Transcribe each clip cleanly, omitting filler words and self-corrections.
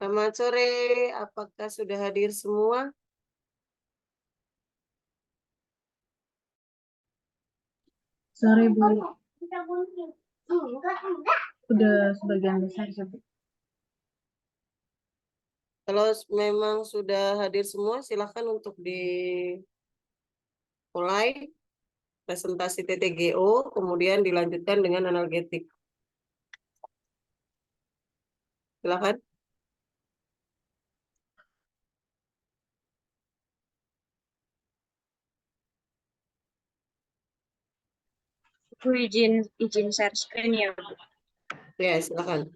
Selamat sore, apakah sudah hadir semua? Sore, Bu. Udah sebagian besar sih, Bu. Kalau memang sudah hadir semua, silakan untuk dimulai presentasi TTGO, kemudian dilanjutkan dengan analgetik. Silakan. Bu izin share screen ya, Bu. Ya, silakan.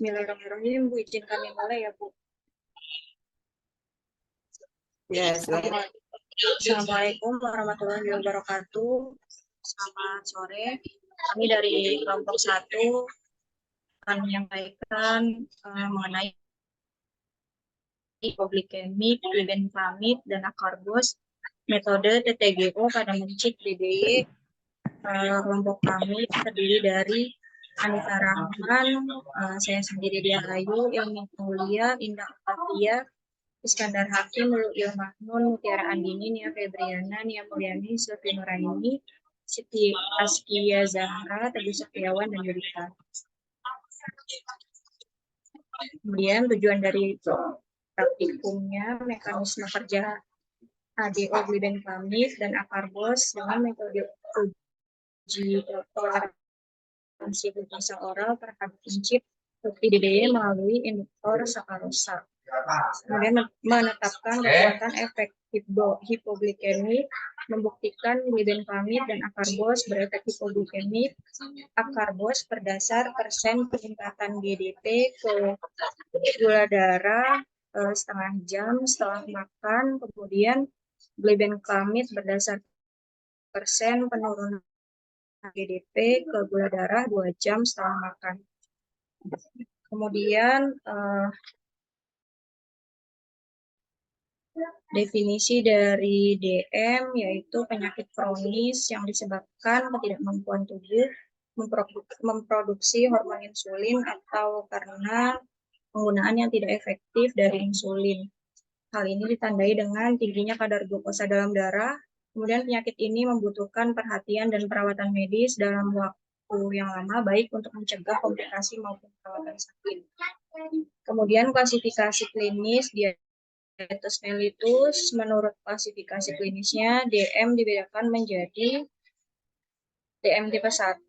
Bismillahirrahmanirrahim, Bu izin kami mulai ya, Bu. Ya, silakan. Assalamualaikum warahmatullahi wabarakatuh. Selamat sore. Kami dari kelompok 1 akan menyampaikan mengenai publikemik, glibenclamid, dan akarbos, metode TTGO pada mencit DDY. Kelompok kami terdiri dari Anita Rahman, saya sendiri Dia Ayu, Ilmi Mulia, Indah Fatia, Iskandar Hakim, Lulu Ilmahnun, Mutiara Andini, Nia Febriana, Nia Mulyani, Sylvie Nuraini, Siti Askia Zahra, Teguh Setiawan, dan Yudita. Kemudian tujuan dari praktikumnya, mekanisme kerja ADO glibenclamid dan akarbos dengan metode uji toleransi glukosa oral terhadap pencit DDY melalui induktor sakarosa. Kemudian menetapkan kekuatan efek hipoglikemik, membuktikan glibenclamid dan akarbos berefek hipoglikemik. Akarbos berdasar persen peningkatan GDP ke gula darah setengah jam setelah makan. Kemudian glibenclamid berdasar persen penurunan GDP ke gula darah 2 jam setelah makan. Kemudian definisi dari DM yaitu penyakit kronis yang disebabkan ketidakmampuan tubuh memproduksi hormon insulin atau karena penggunaan yang tidak efektif dari insulin. Hal ini ditandai dengan tingginya kadar glukosa dalam darah. Kemudian penyakit ini membutuhkan perhatian dan perawatan medis dalam waktu yang lama, baik untuk mencegah komplikasi maupun perawatan sakit. Kemudian klasifikasi klinis diabetes mellitus, menurut klasifikasi klinisnya, DM dibedakan menjadi DM tipe 1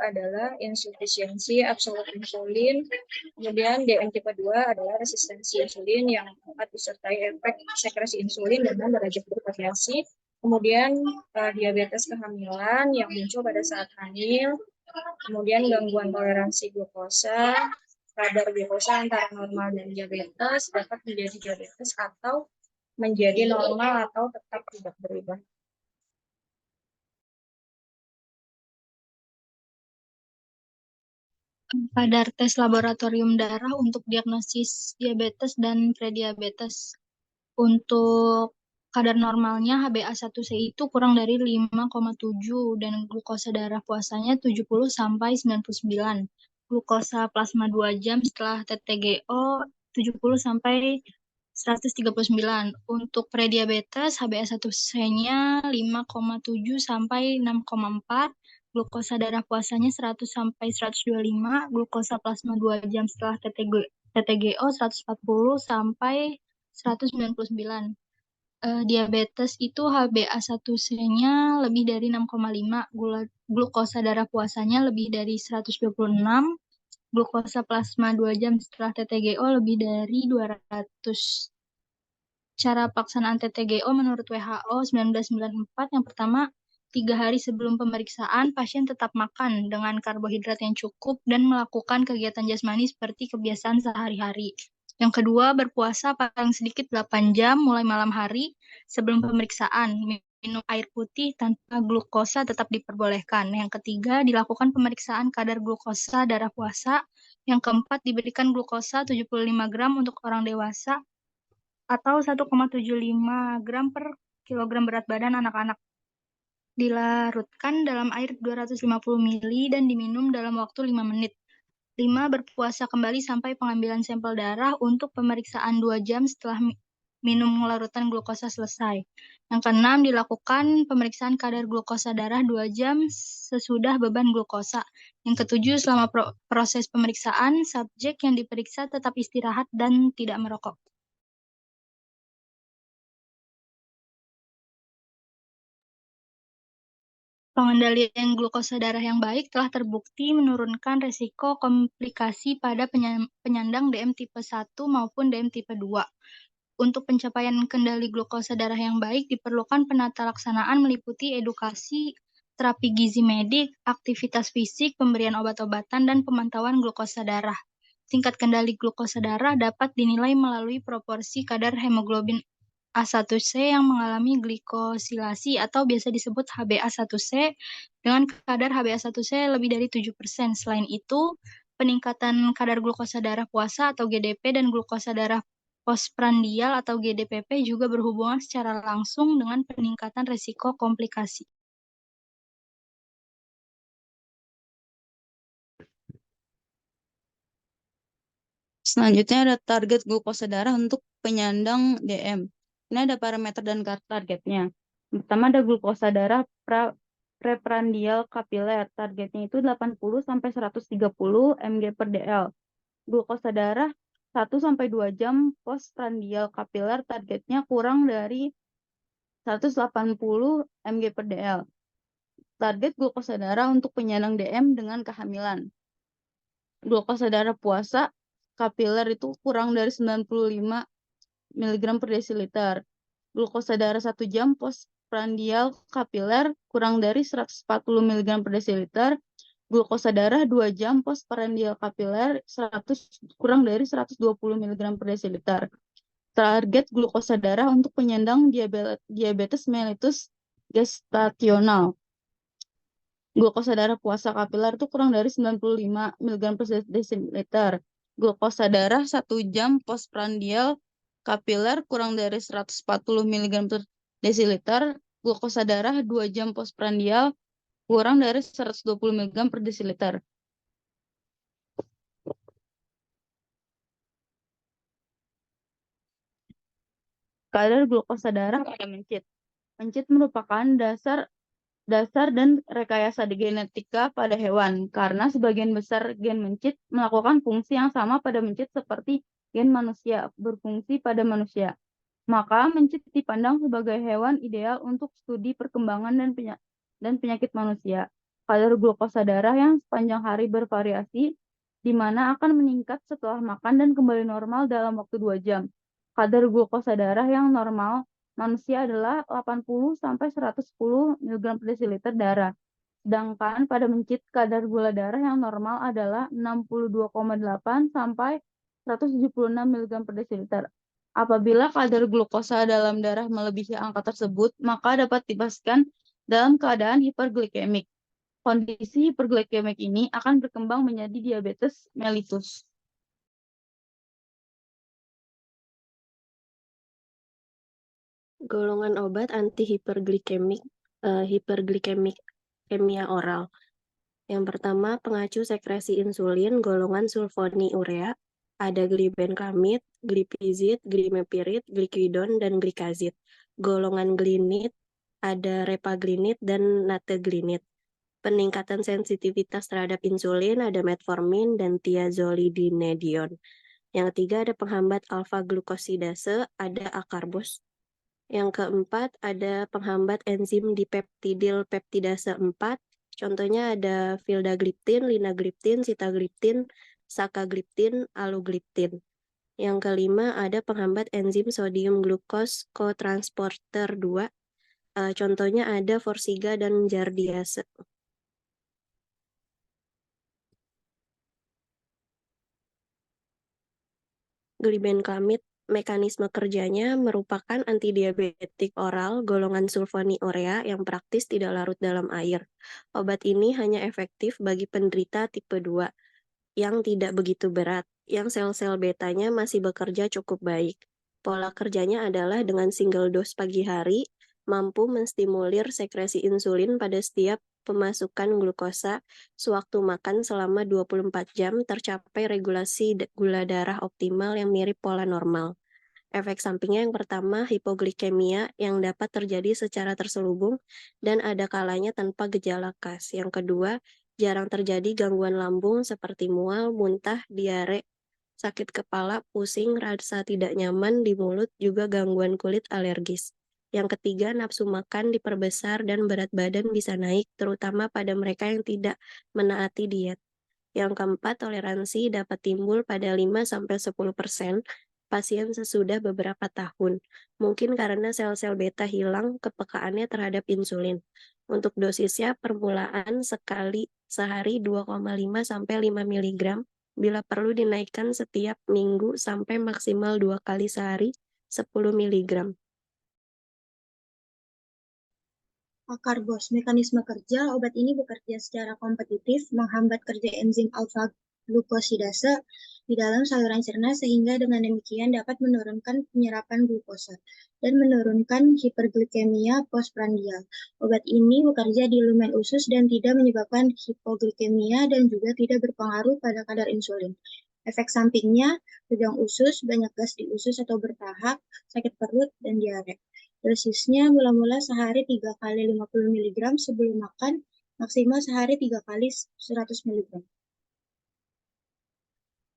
adalah insufisiensi absolut insulin, kemudian DM tipe 2 adalah resistensi insulin yang dapat disertai efek sekresi insulin dengan derajat bervariasi, kemudian diabetes kehamilan yang muncul pada saat hamil, kemudian gangguan toleransi glukosa, kadar glukosa antara normal dan diabetes dapat menjadi diabetes atau menjadi normal atau tetap tidak berubah. Kadar tes laboratorium darah untuk diagnosis diabetes dan prediabetes. Untuk kadar normalnya HbA1c itu kurang dari 5,7 dan glukosa darah puasanya 70 sampai 99. Glukosa plasma 2 jam setelah TTGO 70 sampai 139. Untuk prediabetes HbA1c-nya 5,7 sampai 6,4. Glukosa darah puasanya 100 sampai 125, glukosa plasma 2 jam setelah TTGO 140 sampai 199. diabetes itu HbA1c-nya lebih dari 6,5, glukosa darah puasanya lebih dari 126, glukosa plasma 2 jam setelah TTGO lebih dari 200. Cara pelaksanaan TTGO menurut WHO 1994 yang pertama, 3 hari sebelum pemeriksaan, pasien tetap makan dengan karbohidrat yang cukup dan melakukan kegiatan jasmani seperti kebiasaan sehari-hari. Yang kedua, berpuasa paling sedikit 8 jam mulai malam hari sebelum pemeriksaan. Minum air putih tanpa glukosa tetap diperbolehkan. Yang ketiga, dilakukan pemeriksaan kadar glukosa darah puasa. Yang keempat, diberikan glukosa 75 gram untuk orang dewasa atau 1,75 gram per kilogram berat badan anak-anak. Dilarutkan dalam air 250 ml dan diminum dalam waktu 5 menit. 5. Berpuasa kembali sampai pengambilan sampel darah untuk pemeriksaan 2 jam setelah minum larutan glukosa selesai. Yang keenam, dilakukan pemeriksaan kadar glukosa darah 2 jam sesudah beban glukosa. Yang ketujuh, selama proses pemeriksaan, subjek yang diperiksa tetap istirahat dan tidak merokok. Pengendalian glukosa darah yang baik telah terbukti menurunkan resiko komplikasi pada penyandang DM tipe 1 maupun DM tipe 2. Untuk pencapaian kendali glukosa darah yang baik diperlukan penata laksanaan meliputi edukasi, terapi gizi medik, aktivitas fisik, pemberian obat-obatan, dan pemantauan glukosa darah. Tingkat kendali glukosa darah dapat dinilai melalui proporsi kadar hemoglobin A1C yang mengalami glikosilasi atau biasa disebut HbA1c dengan kadar HbA1c lebih dari 7%. Selain itu, peningkatan kadar glukosa darah puasa atau GDP dan glukosa darah postprandial atau GDPP juga berhubungan secara langsung dengan peningkatan risiko komplikasi. Selanjutnya ada target glukosa darah untuk penyandang DM. Ini ada parameter dan targetnya. Pertama ada glukosa darah preprandial kapiler. Targetnya itu 80 sampai 130 mg per dl. Glukosa darah 1 sampai 2 jam postprandial kapiler, targetnya kurang dari 180 mg per dl. Target glukosa darah untuk penyandang DM dengan kehamilan. Glukosa darah puasa kapiler itu kurang dari 95 mg per desiliter. Glukosa darah 1 jam postprandial kapiler kurang dari 140 mg per desiliter. Glukosa darah 2 jam postprandial kapiler kurang dari 120 mg per desiliter. Target glukosa darah untuk penyandang diabetes mellitus gestasional. Glukosa darah puasa kapiler itu kurang dari 95 mg per desiliter. Glukosa darah 1 jam postprandial kapiler kurang dari 140 mg per desiliter. Glukosa darah 2 jam postprandial kurang dari 120 mg per desiliter. Kadar glukosa darah pada mencit. Mencit merupakan dasar dan rekayasa genetika pada hewan, karena sebagian besar gen mencit melakukan fungsi yang sama pada mencit seperti gen manusia berfungsi pada manusia. Maka mencit dipandang sebagai hewan ideal untuk studi perkembangan dan penyakit manusia. Kadar glukosa darah yang sepanjang hari bervariasi, di mana akan meningkat setelah makan dan kembali normal dalam waktu 2 jam. Kadar glukosa darah yang normal manusia adalah 80 sampai 110 mg per desiliter darah. Sedangkan pada mencit kadar gula darah yang normal adalah 62,8 sampai 176 mg per desiliter. Apabila kadar glukosa dalam darah melebihi angka tersebut, maka dapat dipastikan dalam keadaan hiperglikemik. Kondisi hiperglikemik ini akan berkembang menjadi diabetes mellitus. Golongan obat anti hiperglikemia oral. Yang pertama, pengacu sekresi insulin golongan sulfonilurea, ada glibenclamid, glipizid, glimepirid, glikidon, dan glikazid. Golongan glinid, ada repaglinid dan nateglinid. Peningkatan sensitivitas terhadap insulin, ada metformin dan thiazolidinedion. Yang ketiga, ada penghambat alfa glukosidase, ada akarbos. Yang keempat, ada penghambat enzim dipeptidil peptidase 4. Contohnya ada vildagliptin, linagliptin, sitagliptin, sakagliptin, alugliptin. Yang kelima, ada penghambat enzim sodium glukos cotransporter 2. Contohnya ada Forxiga dan Jardiase. Glibenclamid, mekanisme kerjanya merupakan antidiabetik oral golongan sulfonilurea yang praktis tidak larut dalam air. Obat ini hanya efektif bagi penderita tipe 2 yang tidak begitu berat, yang sel-sel betanya masih bekerja cukup baik. Pola kerjanya adalah dengan single dose pagi hari, mampu menstimulir sekresi insulin pada setiap pemasukan glukosa sewaktu makan selama 24 jam tercapai regulasi gula darah optimal yang mirip pola normal. Efek sampingnya yang pertama, hipoglikemia yang dapat terjadi secara terselubung dan ada kalanya tanpa gejala khas. Yang kedua, jarang terjadi gangguan lambung seperti mual, muntah, diare, sakit kepala, pusing, rasa tidak nyaman di mulut, juga gangguan kulit alergis. Yang ketiga, nafsu makan diperbesar dan berat badan bisa naik, terutama pada mereka yang tidak menaati diet. Yang keempat, toleransi dapat timbul pada 5-10% pasien sesudah beberapa tahun. Mungkin karena sel-sel beta hilang kepekaannya terhadap insulin. Untuk dosisnya, permulaan sekali sehari 2,5-5 mg, bila perlu dinaikkan setiap minggu sampai maksimal 2 kali sehari 10 mg. Akarbos, mekanisme kerja, obat ini bekerja secara kompetitif, menghambat kerja enzim alfa glukosidase di dalam saluran cerna sehingga dengan demikian dapat menurunkan penyerapan glukosa dan menurunkan hiperglikemia postprandial. Obat ini bekerja di lumen usus dan tidak menyebabkan hipoglikemia dan juga tidak berpengaruh pada kadar insulin. Efek sampingnya, tegang usus, banyak gas di usus atau bertahap, sakit perut, dan diare. Dosisnya mula-mula sehari 3 kali 50 mg sebelum makan, maksimal sehari 3 kali 100 mg.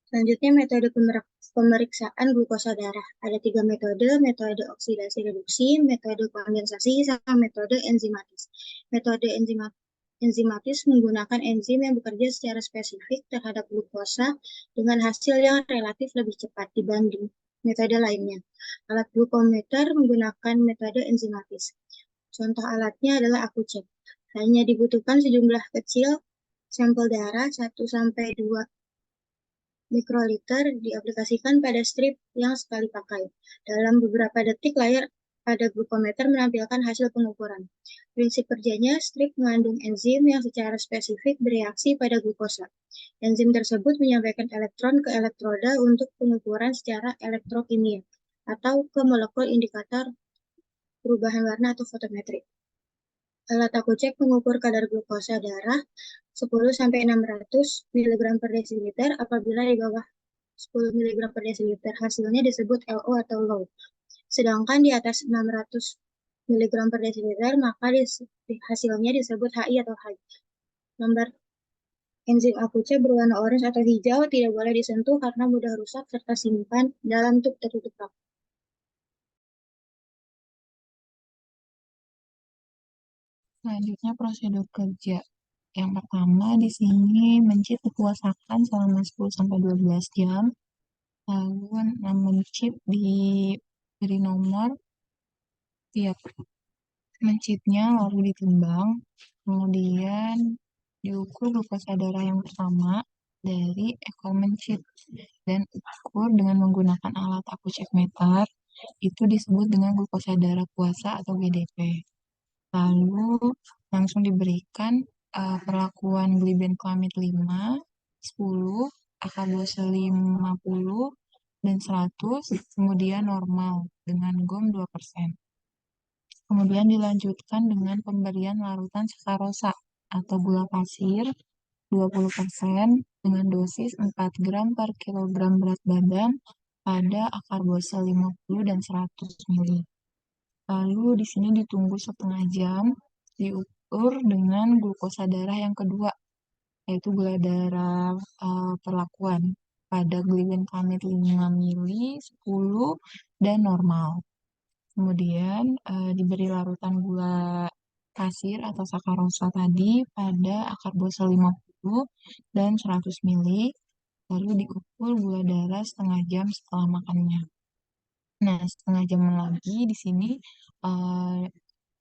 Selanjutnya metode pemeriksaan glukosa darah. Ada 3 metode, metode oksidasi reduksi, metode kondensasi, sama metode enzimatis. Metode enzimatis menggunakan enzim yang bekerja secara spesifik terhadap glukosa dengan hasil yang relatif lebih cepat dibanding metode lainnya. Alat glukometer menggunakan metode enzimatis. Contoh alatnya adalah AkuCek. Hanya dibutuhkan sejumlah kecil sampel darah 1-2 mikroliter diaplikasikan pada strip yang sekali pakai. Dalam beberapa detik layar pada glukometer menampilkan hasil pengukuran. Prinsip kerjanya, strip mengandung enzim yang secara spesifik bereaksi pada glukosa. Enzim tersebut menyampaikan elektron ke elektroda untuk pengukuran secara elektrokimia atau ke molekul indikator perubahan warna atau fotometri. Alat AkuCek mengukur kadar glukosa darah 10-600 mg per desiliter apabila di bawah 10 mg per desiliter. Hasilnya disebut LO atau low. Sedangkan di atas 600 mg per desiliter maka hasilnya disebut HI atau high. Lembar enzim AkuCek berwarna orange atau hijau tidak boleh disentuh karena mudah rusak serta simpan dalam tub tertutup rapat. Selanjutnya prosedur kerja. Yang pertama di sini mencit dikuasakan selama 10-12 jam. Lalu mencit diberi nomor tiap mencitnya lalu ditimbang. Kemudian diukur glukosa darah yang pertama dari ekor mencit dan ukur dengan menggunakan alat AkuCek meter. Itu disebut dengan glukosa darah puasa atau GDP. Lalu langsung diberikan perlakuan glibenclamid 5, 10, akarbose 50, dan 100, kemudian normal dengan GOM 2%. Kemudian dilanjutkan dengan pemberian larutan sakarosa atau gula pasir 20% dengan dosis 4 gram per kilogram berat badan pada akarbose 50 dan 100 ml. Lalu di sini ditunggu setengah jam, diukur dengan glukosa darah yang kedua, yaitu gula darah perlakuan pada glibenclamid 5 ml, 10, dan normal. Kemudian diberi larutan gula pasir atau sakarosa tadi pada akar busa 50 dan 100 ml, lalu diukur gula darah setengah jam setelah makannya. Nah, setengah jam lagi di sini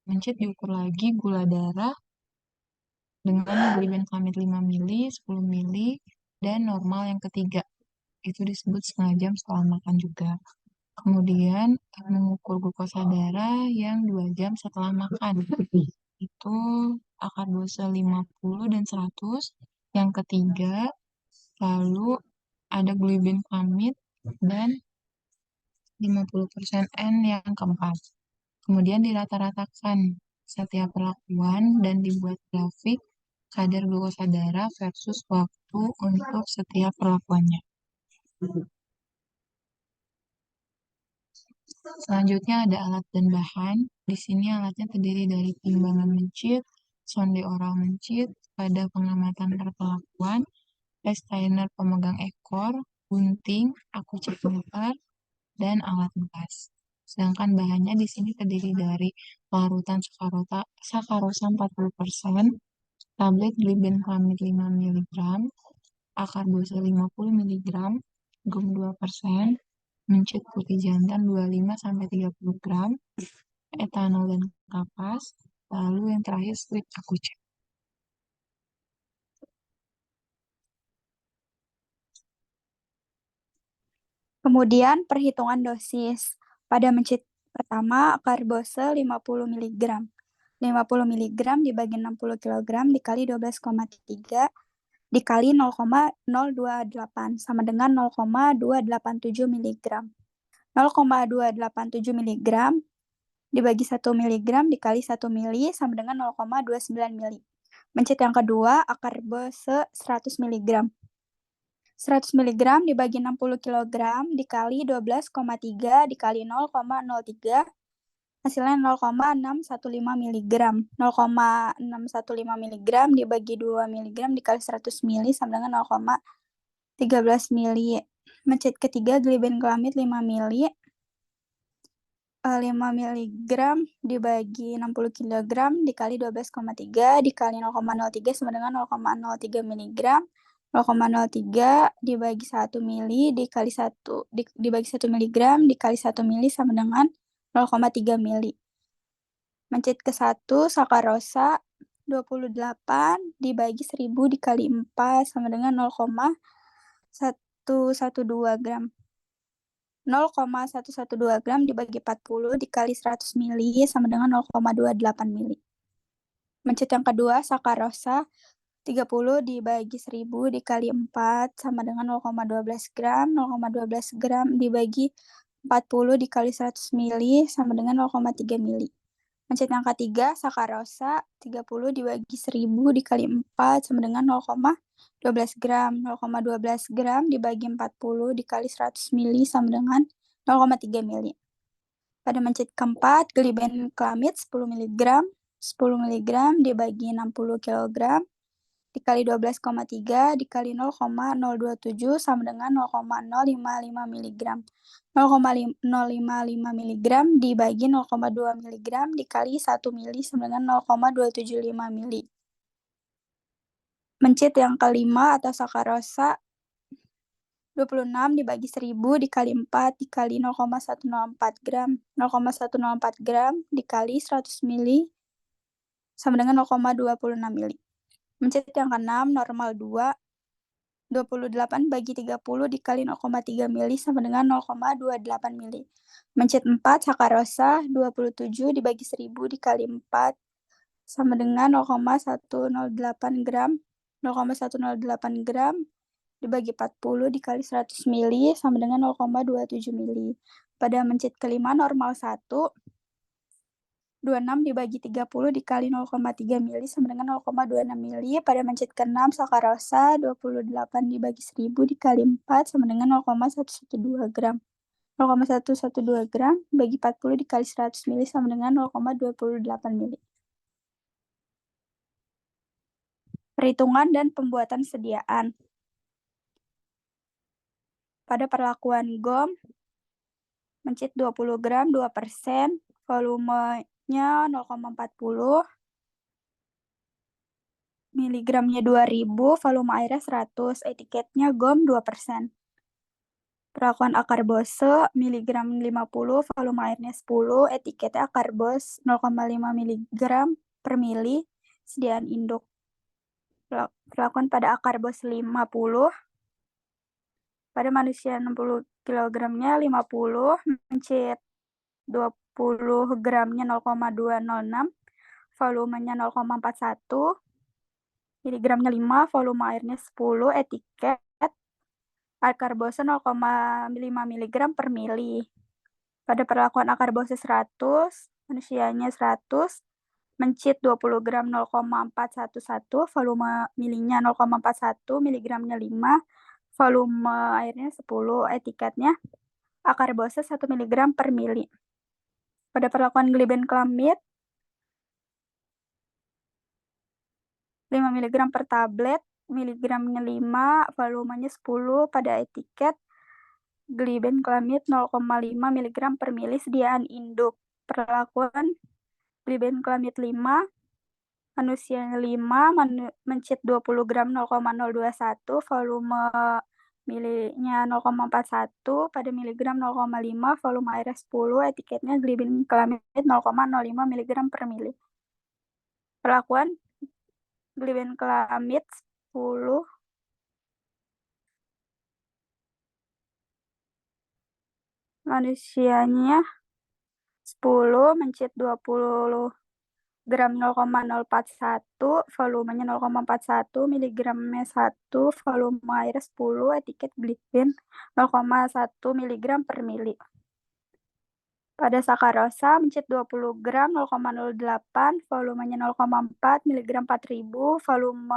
mencit diukur lagi gula darah dengan glibenclamid 5 ml, 10 ml, dan normal yang ketiga. Itu disebut setengah jam setelah makan juga. Kemudian mengukur glukosa darah yang 2 jam setelah makan. Itu akar dosa 50 dan 100. Yang ketiga, lalu ada glibenclamid dan 50% N yang keempat. Kemudian dirata-ratakan setiap perlakuan dan dibuat grafik kadar glukosa darah versus waktu untuk setiap perlakuannya. Selanjutnya ada alat dan bahan. Di sini alatnya terdiri dari timbangan mencit, sonde oral mencit, pada pengamatan perlakuan, retainer pemegang ekor, gunting, aku cek meter, dan alat gelas. Sedangkan bahannya di sini terdiri dari larutan sakarosa 40%, tablet glibenclamid 5 mg, akar dosa 50 mg, gum 2%, mencit putih jantan 25-30 gram, etanol dan kapas, lalu yang terakhir strip aku cek. Kemudian perhitungan dosis. Pada mencit pertama, karbose 50 mg. 50 mg dibagi 60 kg dikali 12,3 dikali 0,028 sama dengan 0,287 mg. 0,287 mg dibagi 1 mg dikali 1 mili sama dengan 0,29 mili. Mencit yang kedua, karbose 100 mg. 100 mg dibagi 60 kg dikali 12,3 dikali 0,03 hasilnya 0,615 mg. 0,615 mg dibagi 2 mg dikali 100 mili sama dengan 0,13 mili. Mencit ketiga, glibenclamid 5 mili. 5 mg dibagi 60 kg dikali 12,3 dikali 0,03 sama dengan 0,03 mg. 0,03 dibagi 1 mili dikali 1 dibagi 1 mg dikali 1 mili sama dengan 0,3 mili. Mencit ke-1, sakarosa 28 dibagi 1000 dikali 4 sama dengan 0,112 gram. 0,112 gram dibagi 40 dikali 100 mili sama dengan 0,28 mili. Mencit yang kedua, sakarosa 30 dibagi 1000 dikali 4 sama dengan 0,12 gram. 0,12 gram dibagi 40 dikali 100 mili sama dengan 0,3 mili. Mencit yang ketiga, sakarosa 30 dibagi 1000 dikali 4 sama dengan 0,12 gram. 0,12 gram dibagi 40 dikali 100 mili sama dengan 0,3 mili. Pada mencit keempat, glibenclamid 10 mg. 10 mg dibagi 60 kg dikali 12,3 dikali 0,027 sama dengan 0,055 mg. 0,055 mg dibagi 0,2 mg dikali 1 mili sama dengan 0,275 mili. Mencit yang kelima atau sakarosa 26 dibagi 1000 dikali 4 dikali 0,104 gram. 0,104 gram dikali 100 mili sama dengan 0,26 mili. Mencit yang keenam, normal 2, 28 bagi 30 dikali 0,3 mili sama dengan 0,28 mili. Mencit 4, sakarosa 27 dibagi 1000 dikali 4 sama dengan 0,108 gram. 0,108 gram dibagi 40 dikali 100 mili sama dengan 0,27 mili. Pada mencit kelima, normal 1, 26 dibagi 30 dikali 0,3 mili sama dengan 0,26 mili. Pada mencit ke-6, sakarosa 28 dibagi 1000 dikali 4 sama dengan 0,112 gram. 0,112 gram bagi 40 dikali 100 mili sama dengan 0,28 mili. Perhitungan dan pembuatan sediaan. Pada perlakuan GOM, mencit 20 gram 2%, volumenya 0,40, miligramnya 2000, volume airnya 100, etiketnya GOM 2%. Perlakuan akarbose, miligram 50, volume airnya 10, etiketnya akarbos 0,5 mg per mili, sediaan induk. Perlakuan pada akarbos 50, pada manusia 60 kg-nya 50, mencit 20 gramnya 0,206, volumenya 0,41, miligramnya 5, volume airnya 10, etiket akarbose 0,5 mg per mili. Pada perlakuan akarbose 100, manusianya 100, mencit 20 gram 0,411, volume milinya 0,41, miligramnya 5, volume airnya 10, etiketnya akarbose 1 mg per mili. Pada perlakuan glibenclamid 5 mg per tablet, miligramnya 5, volumenya 10, pada etiket glibenclamid 0,5 mg per mili, sediaan induk. Perlakuan glibenclamid 5, manusia 5, mencit 20 gram 0,021, volume milinya 0,41, pada miligram 0,5, volume airnya 10, etiketnya glibenclamid 0,05 mg per mili. Perlakuan glibenclamid 10, manusianya 10, mencit 20 gram 0,041, volumenya 0,41, miligramnya 1, volume air 10, etiket gliben 0,1 mg per mili. Pada sakarosa mencit 20 gram 0,08, volumenya 0,4, miligram 4000, volume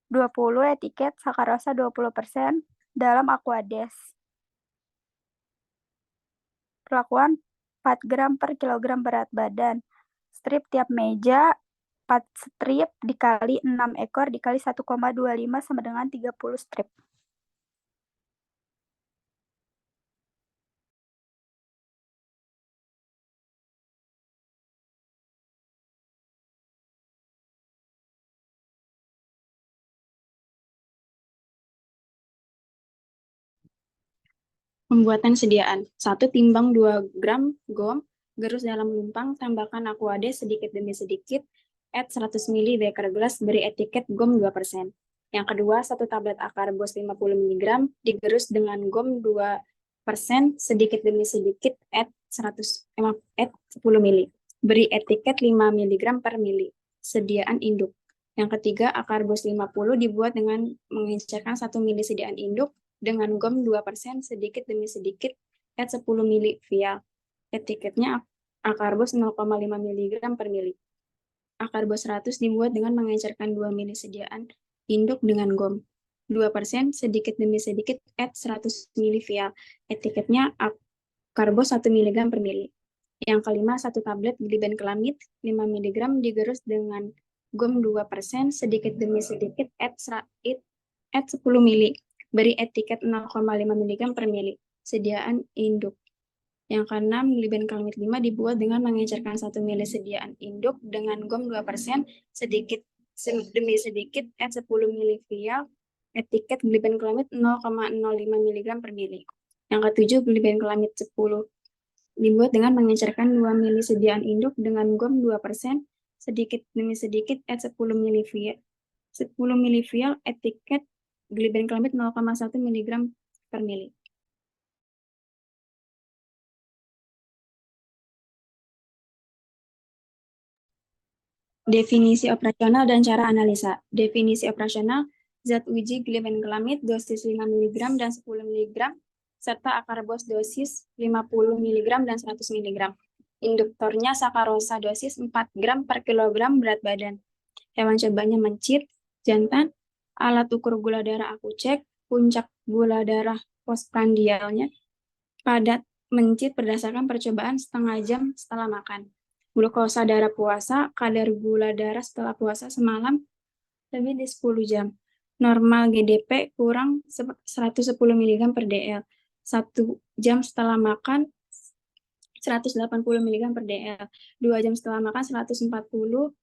20, etiket sakarosa 20% dalam Aquades. Perlakuan 4 gram per kilogram berat badan. Strip tiap meja 4 strip dikali 6 ekor dikali 1,25 sama dengan 30 strip. Pembuatan sediaan. 1. Timbang 2 gram GOM, gerus dalam lumpang, tambahkan Aquades sedikit demi sedikit, add 100 ml beker gelas, beri etiket GOM 2%. Yang kedua, 1 tablet akarbos 50 mg, digerus dengan GOM 2%, sedikit demi sedikit, add 10 ml. Beri etiket 5 mg per mili. Sediaan induk. Yang ketiga, akarbos 50 dibuat dengan mengencerkan 1 mili sediaan induk, dengan GOM 2% sedikit demi sedikit, add 10 mili vial. Etiketnya akarbos 0,5 mg per mili. Akarbos 100 dibuat dengan mengencerkan 2 mili sediaan induk dengan GOM 2% sedikit demi sedikit, add 100 mili vial. Etiketnya akarbos 1 mg per mili. Yang kelima, 1 tablet glibenclamid 5 mg digerus dengan GOM 2% sedikit demi sedikit, add 10 mili. Beri etiket 0,5 mg per mili. Sediaan induk. Yang keenam, glibenclamid 5 dibuat dengan mengencerkan 1 mili sediaan induk dengan GOM 2% sedikit demi sedikit, add 10 mili vial. Etiket glibenclamid 0,05 mg per mili. Yang ketujuh, glibenclamid 10 dibuat dengan mengencerkan 2 mili sediaan induk dengan GOM 2% sedikit demi sedikit, add 10 mili vial. 10 mili vial, etiket glibenclamid 0,1 mg per mili. Definisi operasional dan cara analisa. Definisi operasional, zat uji glibenclamid dosis 5 mg dan 10 mg, serta akarbos dosis 50 mg dan 100 mg. Induktornya sakarosa dosis 4 gram per kilogram berat badan. Hewan cobanya mencit, jantan, alat ukur gula darah aku cek, puncak gula darah postprandialnya, padat, mencit berdasarkan percobaan setengah jam setelah makan. Glukosa darah puasa, kadar gula darah setelah puasa semalam lebih dari 10 jam. Normal GDP kurang 110 mg per dl. 1 jam setelah makan 180 mg per dl. 2 jam setelah makan 140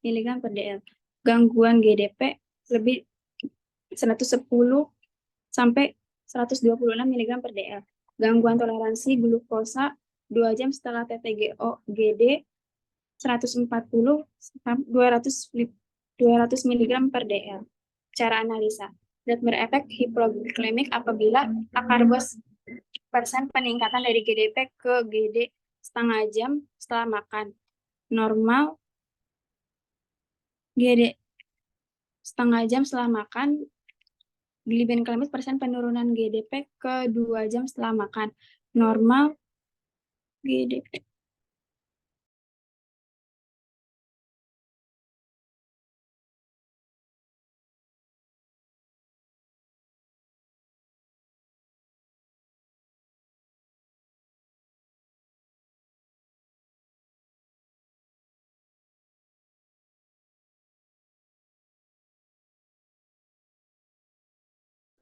mg per dl. Gangguan GDP lebih 110 sampai 126 mg per dl. Gangguan toleransi glukosa 2 jam setelah TTGO GD 140 sampai 200 mg per dl. Cara analisa. Dat berefek hipoglikemik apabila akarbos persen peningkatan dari GDP ke GD setengah jam setelah makan. Normal GD setengah jam setelah makan. Glibenclamid persen penurunan GDP ke 2 jam setelah makan. Normal GDP.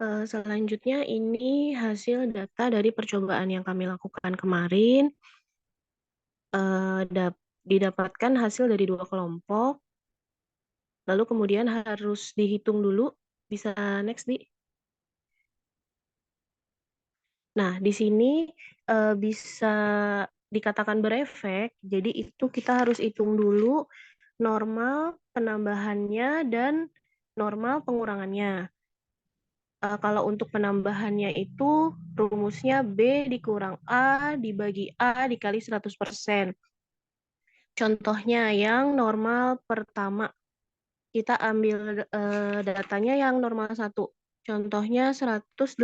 Selanjutnya ini hasil data dari percobaan yang kami lakukan kemarin. Didapatkan hasil dari 2 kelompok. Lalu kemudian harus dihitung dulu. Bisa next, Di. Nah, di sini bisa dikatakan berefek. Jadi itu kita harus hitung dulu normal penambahannya dan normal pengurangannya. Kalau untuk penambahannya itu rumusnya B dikurang A dibagi A dikali 100%. Contohnya yang normal pertama. Kita ambil datanya yang normal 1. Contohnya 184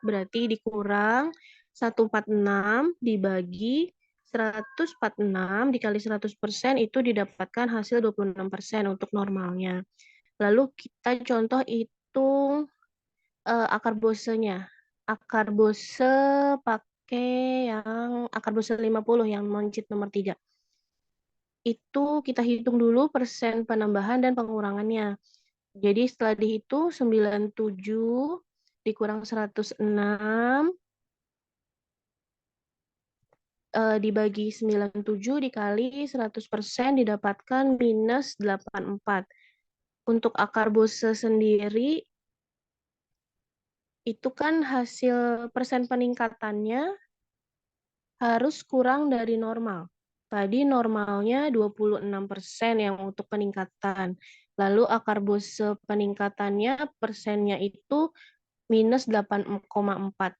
berarti dikurang 146 dibagi 146 dikali 100% itu didapatkan hasil 26% untuk normalnya. Lalu kita contoh hitung akar bosenya. Akar bose pakai yang akar bose 50 yang moncit nomor 3. Itu kita hitung dulu persen penambahan dan pengurangannya. Jadi setelah dihitung 97 dikurang 106 dibagi 97 dikali 100% didapatkan minus 84. Untuk akar bose sendiri itu kan hasil persen peningkatannya harus kurang dari normal. Tadi normalnya 26% yang untuk peningkatan. Lalu akar bose peningkatannya persennya itu minus 8,4.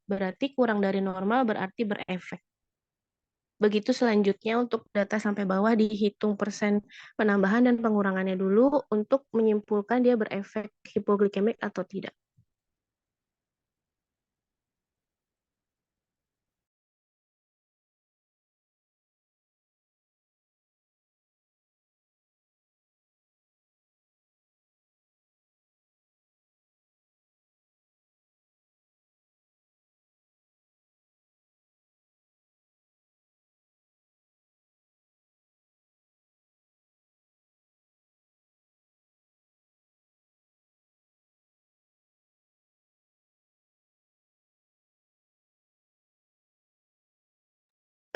Berarti kurang dari normal berarti berefek. Begitu selanjutnya untuk data sampai bawah dihitung persen penambahan dan pengurangannya dulu untuk menyimpulkan dia berefek hipoglikemik atau tidak.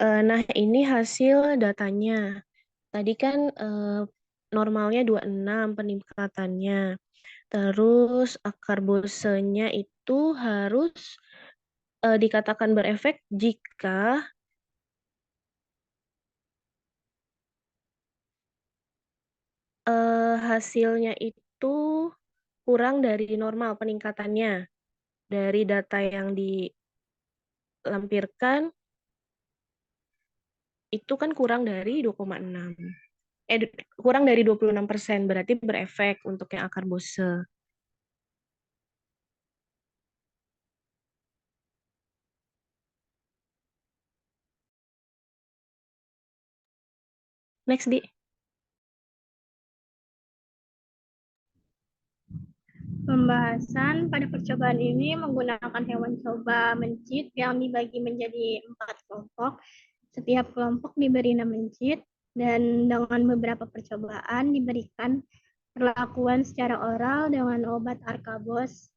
Nah, ini hasil datanya. Tadi kan normalnya 26 peningkatannya. Terus akar bosenya itu harus dikatakan berefek jika hasilnya itu kurang dari normal peningkatannya. Dari data yang dilampirkan itu kan kurang dari 2,6. Kurang dari 26%, berarti berefek untuk yang akar bose. Next, Di. Pembahasan pada percobaan ini menggunakan hewan coba mencit yang dibagi menjadi 4 kelompok. Setiap kelompok diberi 6 mencit dan dengan beberapa percobaan diberikan perlakuan secara oral dengan obat arkabos,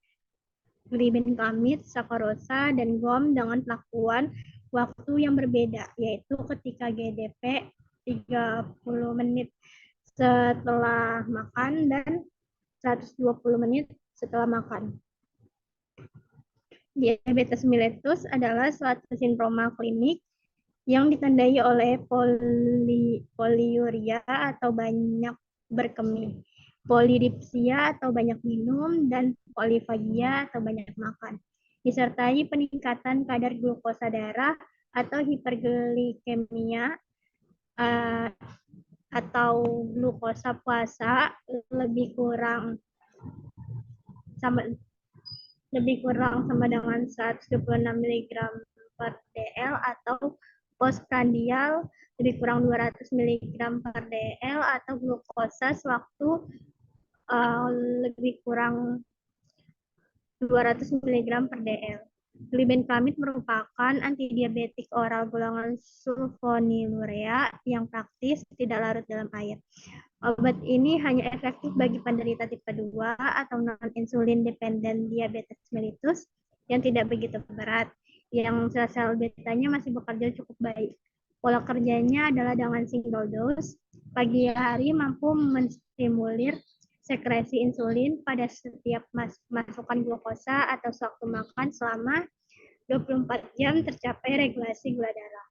glibenclamid, sakarosa, dan GOM dengan perlakuan waktu yang berbeda, yaitu ketika GDP 30 menit setelah makan dan 120 menit setelah makan. Diabetes mellitus adalah suatu sindroma klinik yang ditandai oleh poliuria atau banyak berkemih, polidipsia atau banyak minum, dan polifagia atau banyak makan. Disertai peningkatan kadar glukosa darah atau hiperglikemia atau glukosa puasa lebih kurang sama dengan 126 mg per dl atau postprandial lebih kurang 200 mg per dl atau glukosa sewaktu lebih kurang 200 mg per dl. Glibenclamid merupakan antidiabetik oral golongan sulfonylurea yang praktis tidak larut dalam air. Obat ini hanya efektif bagi penderita tipe 2 atau non-insulin dependent diabetes mellitus yang tidak begitu berat, yang sel betanya masih bekerja cukup baik. Pola kerjanya adalah dengan single dose, pagi hari mampu menstimulir sekresi insulin pada setiap masukan glukosa atau sewaktu makan selama 24 jam tercapai regulasi gula darah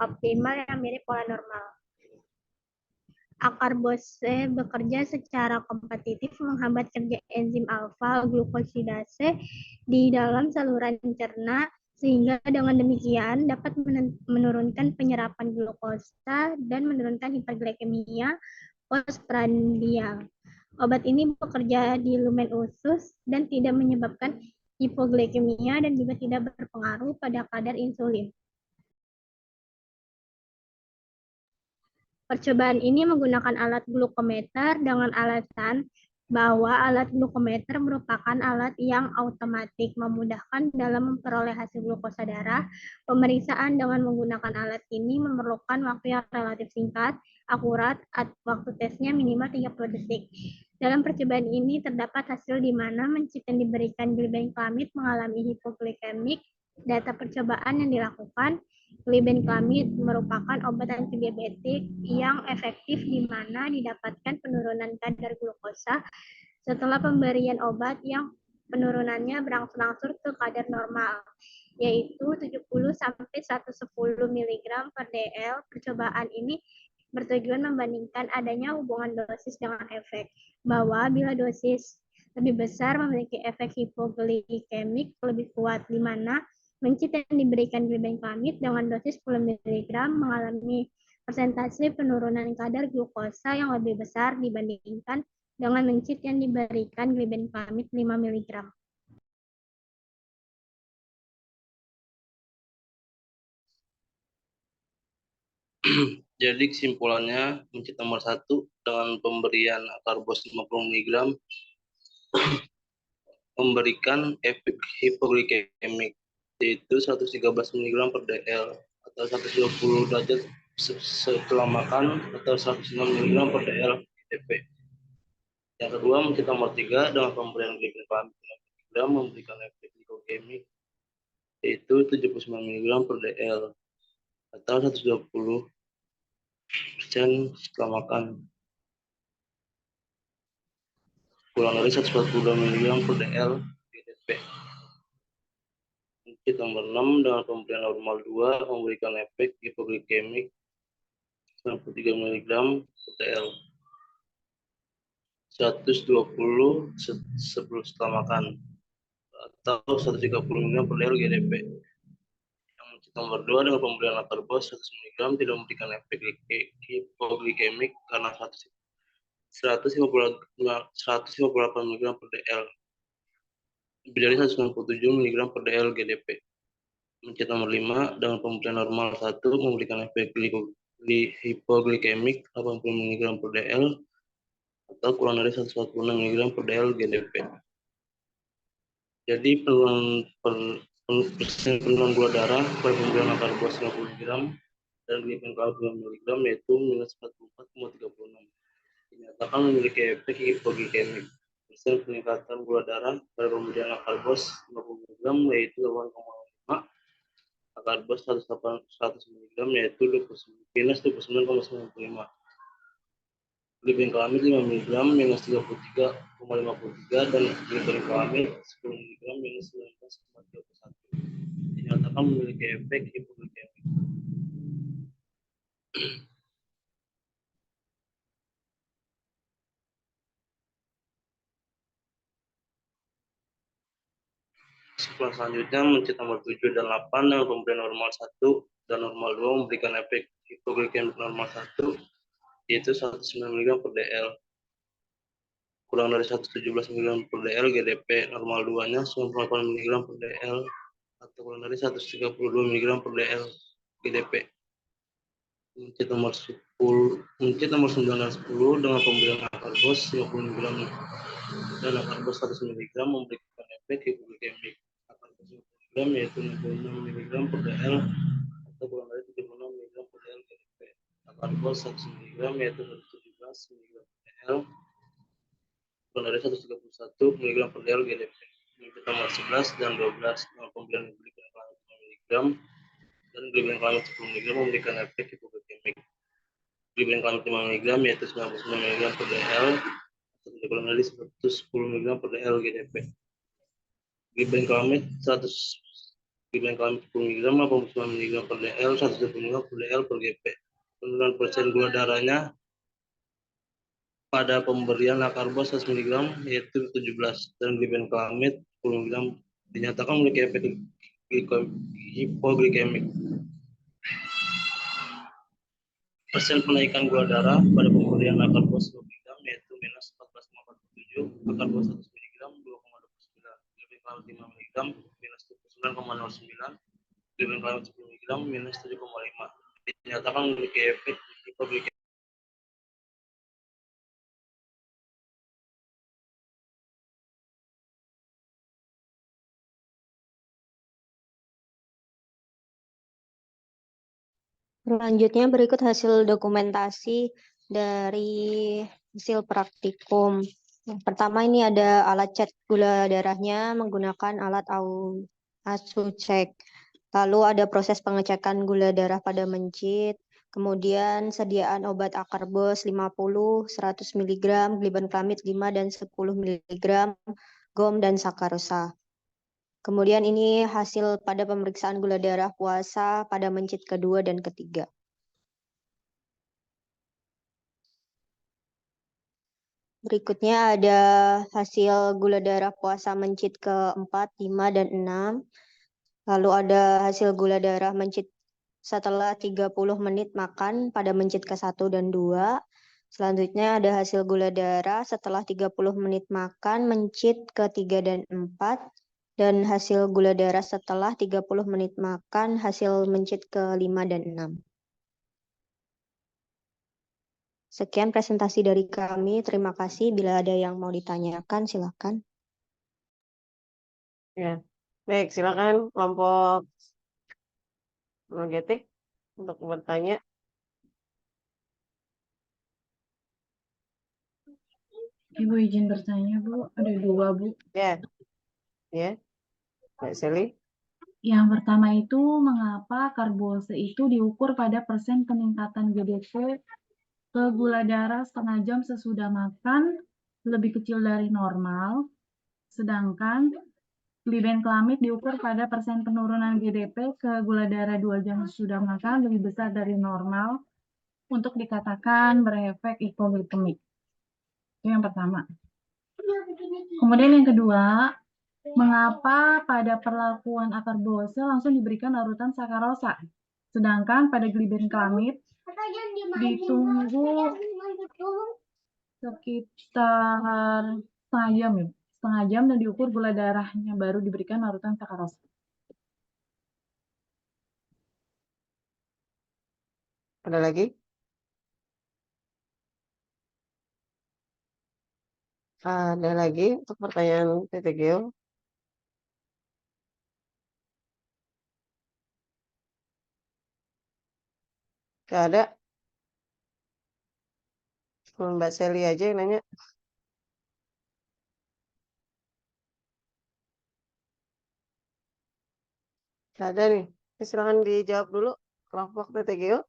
optimal yang mirip pola normal. Acarbose bekerja secara kompetitif menghambat kerja enzim alfa glukosidase di dalam saluran cerna, sehingga dengan demikian dapat menurunkan penyerapan glukosa dan menurunkan hiperglikemia postprandial. Obat ini bekerja di lumen usus dan tidak menyebabkan hipoglikemia dan juga tidak berpengaruh pada kadar insulin. Percobaan ini menggunakan alat glukometer dengan alasan bahwa alat glukometer merupakan alat yang otomatis memudahkan dalam memperoleh hasil glukosa darah. Pemeriksaan dengan menggunakan alat ini memerlukan waktu yang relatif singkat, akurat, waktu tesnya minimal 30 detik. Dalam percobaan ini terdapat hasil di mana mencit yang diberikan glibenclamid mengalami hipoglikemik. Data percobaan yang dilakukan, glibenclamid merupakan obat antidiabetik yang efektif di mana didapatkan penurunan kadar glukosa setelah pemberian obat yang penurunannya berangsur-angsur ke kadar normal, yaitu 70 sampai 110 mg per dl. Percobaan ini bertujuan membandingkan adanya hubungan dosis dengan efek, bahwa bila dosis lebih besar memiliki efek hipoglikemik lebih kuat, di mana mencit yang diberikan glibenclamid dengan dosis 10 mg mengalami persentase penurunan kadar glukosa yang lebih besar dibandingkan dengan mencit yang diberikan glibenclamid 5 mg. Jadi kesimpulannya, mencit nomor 1 dengan pemberian acarbose 50 mg memberikan efek hipoglikemik, yaitu 113 mg per dl atau 120 derajat setelah makan atau 106 mg per dl GDP. Yang kedua, mencit nomor 3 dengan pemberian glibenclamid 5 mg memberikan efek glikemik, yaitu 79 mg per dl atau 120% setelah makan, kurang dari 142 mg per dl GDP. Mencit nomor 6 dengan pemberian normal 2 memberikan efek hipoglikemik 93 mg per dl 120 sebelum setelah makan atau 130 mg per dl GDP. Yang mencit nomor 2 dengan pemberian acarbose 100 mg tidak memberikan efek hipoglikemik karena 158 mg per dl lebih dari 197 mg per dl GDP. Mencit nomor 5 dengan pemberian normal 1 memberikan efek hipoglikemik 80 mg per dl atau kurang dari 146 mg per dl GDP. Jadi penurunan gula darah pada pemberian acarbose 50 mg dan glibenclamid 2 mg yaitu minus 44,36. Dinyatakan memiliki efek hipoglikemik. Persen peningkatan gula darah pada pemberian acarbose 50 mg yaitu 8,5 karbos 100 mg yaitu minus 29,95. Glibenclamid 5 mg minus 33,53 dan glibenclamid 10 mg minus 19,31. Dinyatakan memiliki efek hipoglikemik. Selanjutnya mencit nomor 7 dan 8 dengan pemberian normal 1 dan normal 2 memberikan efek hipoglikemik normal 1 yaitu 109 mg per dl. Kurang dari 117 mg per dl GDP normal 2-nya 98 mg per dl atau kurang dari 132 mg per dl GDP. Mencit nomor 9 dan 10 dengan pemberian akarbos 50 mg dan akarbos 100 mg memberikan efek hipoglikemik. Akarbos 50 mg yaitu 66 mg per dl atau kurang dari 76 mg per dl GDP. Akarbos 100 mg yaitu 117 mg per dl kurang dari 131 mg per dl GDP. Mencit nomor 11 dan 12 dengan pemberian glibenclamid 5 mg dan glibenclamid 10 mg memberikan efek hipoglikemik. Glibenclamid 5 mg yaitu 99 mg per dl atau kurang dari 110 mg per dl GDP. Glibenclamid 10 mg 89 mg per dl 110 mg per dl per gp. Penurunan persen gula darahnya pada pemberian akarbos 100 mg yaitu 17 dan glibenclamid 10 mg dinyatakan memiliki efek hipoglikemik. Persen penaikan gula darah pada pemberian akarbos 2 mg yaitu minus 14,47, akarbos 100 mg 2,29, glibenclamid 5 mg minus 29,09, glibenclamid 10 mg minus 7,5. Dinyatakan memiliki efek hipoglikemik. Selanjutnya berikut hasil dokumentasi dari hasil praktikum. Yang pertama ini ada alat cek gula darahnya menggunakan alat ASUCek. Lalu ada proses pengecekan gula darah pada mencit, kemudian sediaan obat akarbos 50, 100 mg, glibenclamid 5 dan 10 mg, GOM dan sakarosa. Kemudian ini hasil pada pemeriksaan gula darah puasa pada mencit kedua dan ketiga. Berikutnya ada hasil gula darah puasa mencit ke-4, 5, dan 6. Lalu ada hasil gula darah mencit setelah 30 menit makan pada mencit ke-1 dan 2. Selanjutnya ada hasil gula darah setelah 30 menit makan mencit ke-3 dan 4. Dan hasil gula darah setelah 30 menit makan hasil mencit ke-5 dan 6. Sekian presentasi dari kami. Terima kasih. Bila ada yang mau ditanyakan, silakan. Ya, baik, silakan kelompok energetik untuk bertanya. Ibu izin bertanya, Bu. Ada dua, Bu. Ya, ya, Mbak Seli. Yang pertama itu, mengapa karbose itu diukur pada persen peningkatan GDP ke gula darah setengah jam sesudah makan lebih kecil dari normal, sedangkan glibenclamid diukur pada persen penurunan GDP ke gula darah 2 jam sesudah makan lebih besar dari normal untuk dikatakan berefek hipoglikemik. Itu yang pertama. Kemudian yang kedua, mengapa pada perlakuan akarbose langsung diberikan larutan sakarosa, sedangkan pada glibenclamid ditunggu sekitar setengah jam dan diukur gula darahnya baru diberikan larutan sakarosa. Ada lagi? Ada lagi untuk pertanyaan TTGO? Gak ada? Mbak Seli aja yang nanya. Gak ada nih. Silakan dijawab dulu kelompok TTGO.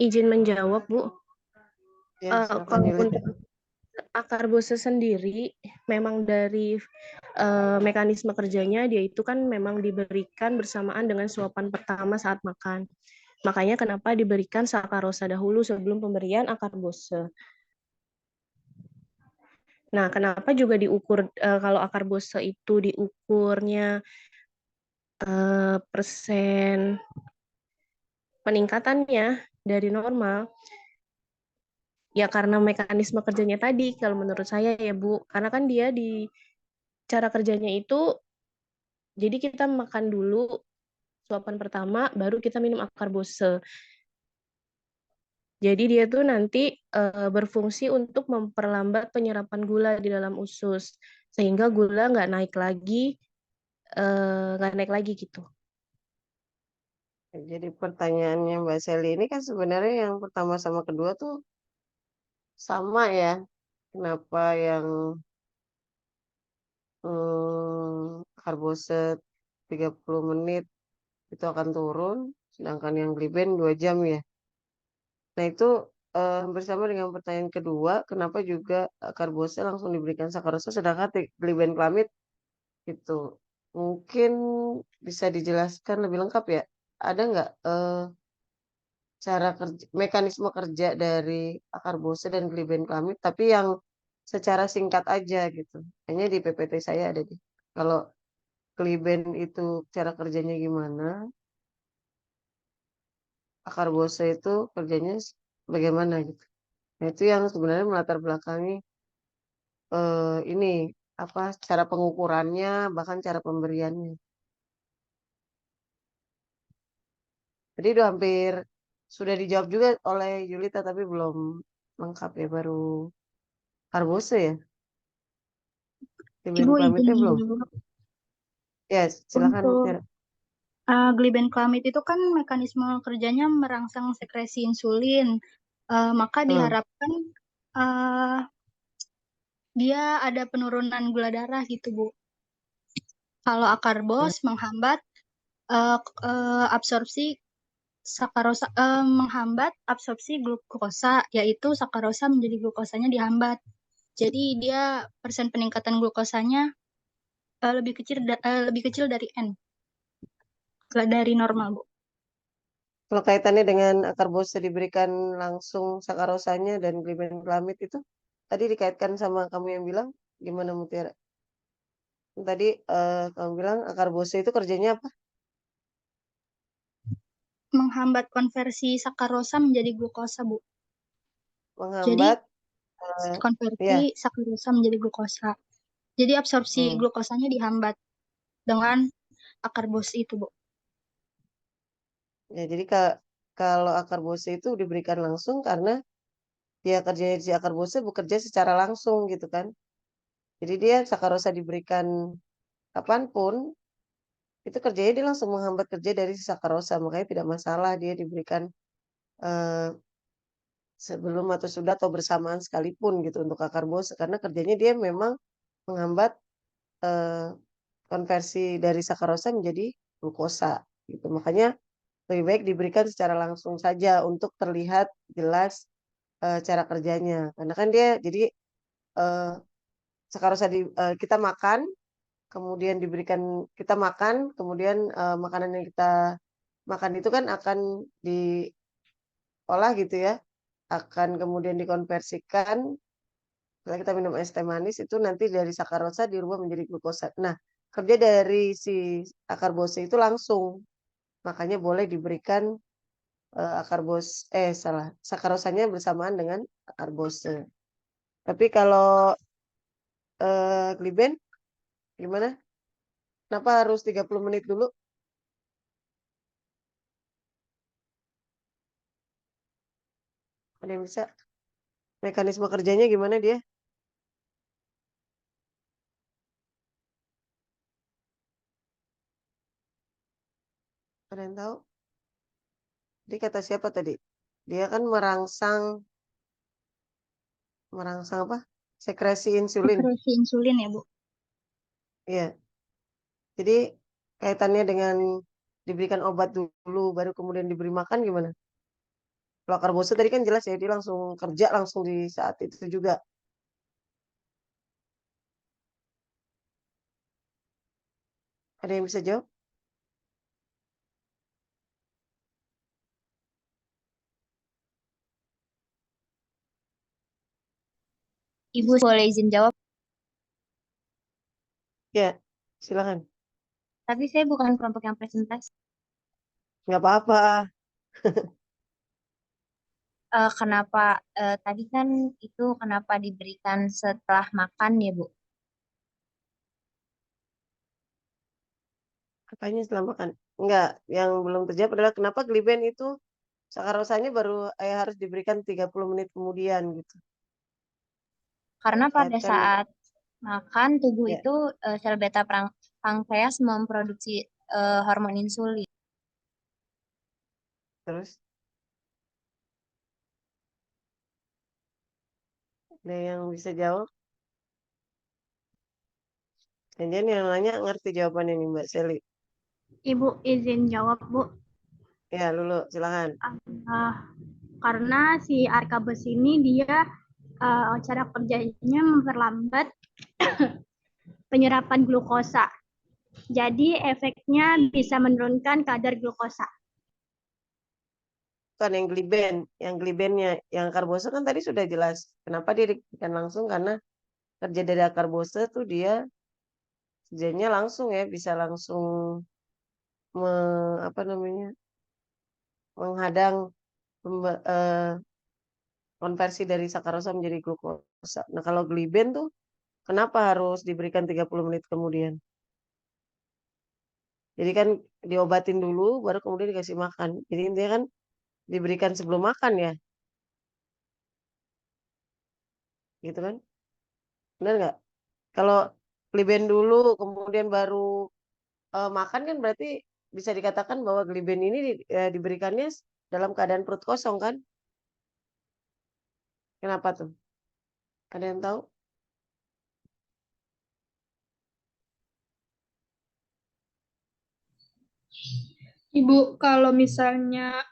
Izin menjawab, Bu. Ya, silakan Kalau Yulita. untuk akar bose sendiri, memang dari mekanisme kerjanya dia itu kan memang diberikan bersamaan dengan suapan pertama saat makan. Makanya kenapa diberikan sakarosa dahulu sebelum pemberian akar bose. Nah, kenapa juga diukur kalau akar bose itu diukurnya persen peningkatannya dari normal, ya karena mekanisme kerjanya tadi, kalau menurut saya ya Bu, karena kan dia di cara kerjanya itu, jadi kita makan dulu suapan pertama, baru kita minum akar bose. Jadi dia tuh nanti berfungsi untuk memperlambat penyerapan gula di dalam usus, sehingga gula nggak naik lagi gitu. Jadi pertanyaannya Mbak Seli ini kan sebenarnya yang pertama sama kedua tuh sama ya. Kenapa yang karboset 30 menit itu akan turun, sedangkan yang gliben 2 jam ya. Nah itu hampir sama dengan pertanyaan kedua, kenapa juga karboset langsung diberikan sakarosa sedangkan gliben klamid itu. Mungkin bisa dijelaskan lebih lengkap ya. Ada nggak cara kerja, mekanisme kerja dari akar bose dan gliben klamid, tapi yang secara singkat aja gitu. Hanya di PPT saya ada di. Kalau gliben itu cara kerjanya gimana, akar bose itu kerjanya bagaimana gitu. Nah itu yang sebenarnya melatar belakangi ini apa cara pengukurannya, bahkan cara pemberiannya. Jadi udah hampir sudah dijawab juga oleh Yulita tapi belum lengkap ya, baru karbose ya. Gliben Ibu izin klamitnya belum. menjawab. Ya, silakan Untuk Mutiara. gliben klamid itu kan mekanisme kerjanya merangsang sekresi insulin, maka diharapkan dia ada penurunan gula darah gitu, Bu. Kalau akar bos menghambat absorpsi sakarosa, menghambat absorpsi glukosa, yaitu sakarosa menjadi glukosanya dihambat. Jadi dia persen peningkatan glukosanya lebih kecil dari N, dari normal, Bu. Kalau kaitannya dengan akar bose diberikan langsung sakarosanya dan gliben klamid itu tadi dikaitkan sama kamu yang bilang gimana Mutiara? Tadi kamu bilang akar bose itu kerjanya apa? Menghambat konversi sakarosa menjadi glukosa, Bu. Jadi Menghambat konversi ya. sakarosa menjadi glukosa. Jadi absorpsi glukosanya dihambat dengan akar bos itu, Bu. Ya, jadi kalau akar bose itu diberikan langsung karena dia kerjanya di akar bose bekerja secara langsung gitu kan. Jadi dia sakarosa diberikan kapanpun itu kerjanya dia langsung menghambat kerja dari si sakarosa, makanya tidak masalah dia diberikan sebelum atau sudah atau bersamaan sekalipun gitu untuk akar bose karena kerjanya dia memang menghambat konversi dari sakarosa menjadi glukosa gitu. Makanya lebih baik diberikan secara langsung saja untuk terlihat jelas cara kerjanya. Karena kan dia jadi sakarosa kita makan, kemudian diberikan kita makan, kemudian makanan yang kita makan itu kan akan diolah gitu ya, akan kemudian dikonversikan. Kalau kita minum es teh manis itu nanti dari sakarosa dirubah menjadi glukosa. Nah, kerja dari si akar bose itu langsung. Makanya boleh diberikan sakarosanya bersamaan dengan akar bose. Tapi kalau gliben gimana? Kenapa harus 30 menit dulu? Ada yang bisa? Mekanisme kerjanya gimana dia? Ada yang tahu? Jadi kata siapa tadi? Dia kan merangsang apa? Sekresi insulin. Sekresi insulin ya, Bu. Iya. Jadi kaitannya dengan diberikan obat dulu baru kemudian diberi makan gimana? Kalau karbose tadi kan jelas ya dia langsung kerja langsung di saat itu juga. Ada yang bisa jawab? Ibu boleh izin jawab, Ya, silakan. tapi saya bukan kelompok yang presentasi. Nggak apa-apa. Kenapa tadi kan itu kenapa diberikan setelah makan ya, Bu? Apanya setelah makan? Enggak, yang belum terjawab adalah kenapa gliben itu sakarosanya baru harus diberikan 30 menit kemudian gitu. Karena pada Kaitkan saat makan tubuh Ya. itu sel beta pankreas memproduksi hormon insulin. Terus ada yang bisa jawab? Jangan yang nanya ngerti jawabannya nih Mbak Seli. Ibu izin jawab, Bu. Ya, Lulu, silakan. Karena si Arkabus ini dia cara kerjanya memperlambat penyerapan glukosa. Jadi efeknya bisa menurunkan kadar glukosa. Bukan yang glibennya, yang karbose kan tadi sudah jelas. Kenapa dia diberikan langsung karena kerja dari karbose tuh dia kerjanya langsung ya bisa langsung menghadang konversi dari sakarosa menjadi glukosa. Nah, kalau gliben tuh kenapa harus diberikan 30 menit kemudian? Jadi kan diobatin dulu baru kemudian dikasih makan. Jadi intinya kan diberikan sebelum makan ya. Gitu kan? Benar nggak? Kalau gliben dulu kemudian baru makan kan berarti bisa dikatakan bahwa gliben ini diberikannya dalam keadaan perut kosong kan? Kenapa tuh? Ada yang tahu? Ibu, kalau misalnya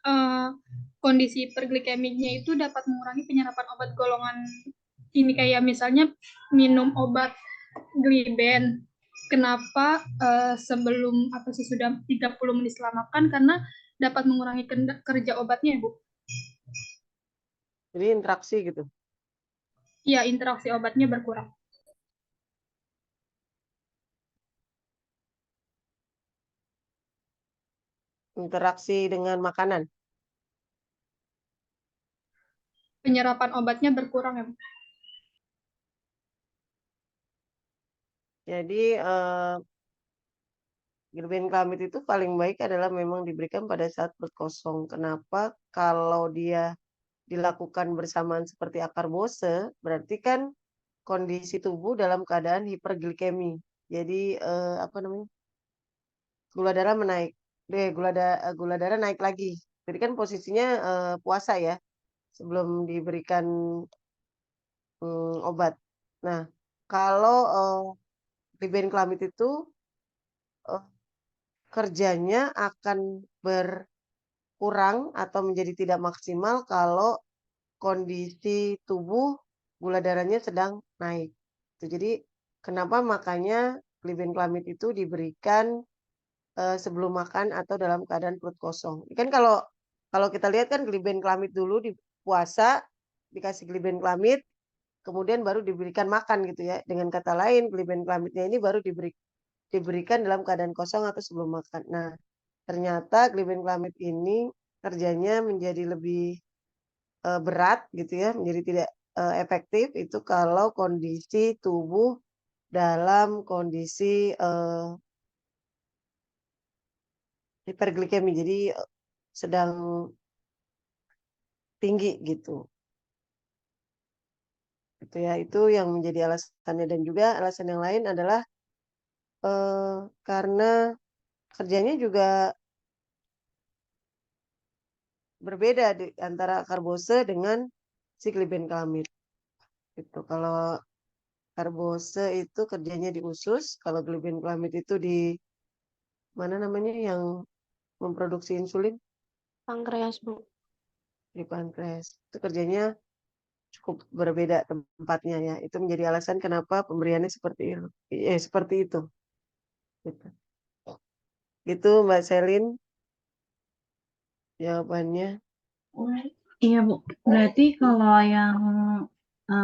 kondisi hiperglikemiknya itu dapat mengurangi penyerapan obat golongan ini kayak misalnya minum obat gliben. Kenapa sebelum atau sesudah 30 menit setelah makan? Karena dapat mengurangi kerja obatnya, Bu. Jadi interaksi gitu. Iya, interaksi obatnya berkurang. Interaksi dengan makanan. Penyerapan obatnya berkurang ya, Bu. Jadi Glibenclamid itu paling baik adalah memang diberikan pada saat perut kosong. Kenapa? Kalau dia dilakukan bersamaan seperti akarbose, berarti kan kondisi tubuh dalam keadaan hiperglikemi. Jadi gula darah menaik. Gula darah naik lagi. Jadi kan posisinya puasa ya, sebelum diberikan obat. Nah, kalau glibenclamid itu kerjanya akan berkurang atau menjadi tidak maksimal kalau kondisi tubuh gula darahnya sedang naik. Jadi kenapa makanya glibenclamid itu diberikan sebelum makan atau dalam keadaan perut kosong. Kan kalau kita lihat kan glibenclamid dulu di puasa dikasih glibenclamid kemudian baru diberikan makan gitu ya. Dengan kata lain glibenclamidnya ini baru diberikan dalam keadaan kosong atau sebelum makan. Nah, ternyata glibenclamid ini kerjanya menjadi lebih berat gitu ya, menjadi tidak efektif itu kalau kondisi tubuh dalam kondisi hiperglikemi, jadi sedang tinggi gitu. Itu ya, itu yang menjadi alasannya dan juga alasan yang lain adalah karena kerjanya juga berbeda antara karbose dengan si glibenclamid. Gitu. Kalau Karbose itu kerjanya di usus, kalau glibenclamid itu di mana namanya yang memproduksi insulin? Pankreas, Bu. Di pankreas. Itu kerjanya cukup berbeda tempatnya ya. Itu menjadi alasan kenapa pemberiannya seperti itu. Seperti itu. Gitu. Itu Mbak Selin jawabannya. Iya, Bu. Berarti kalau yang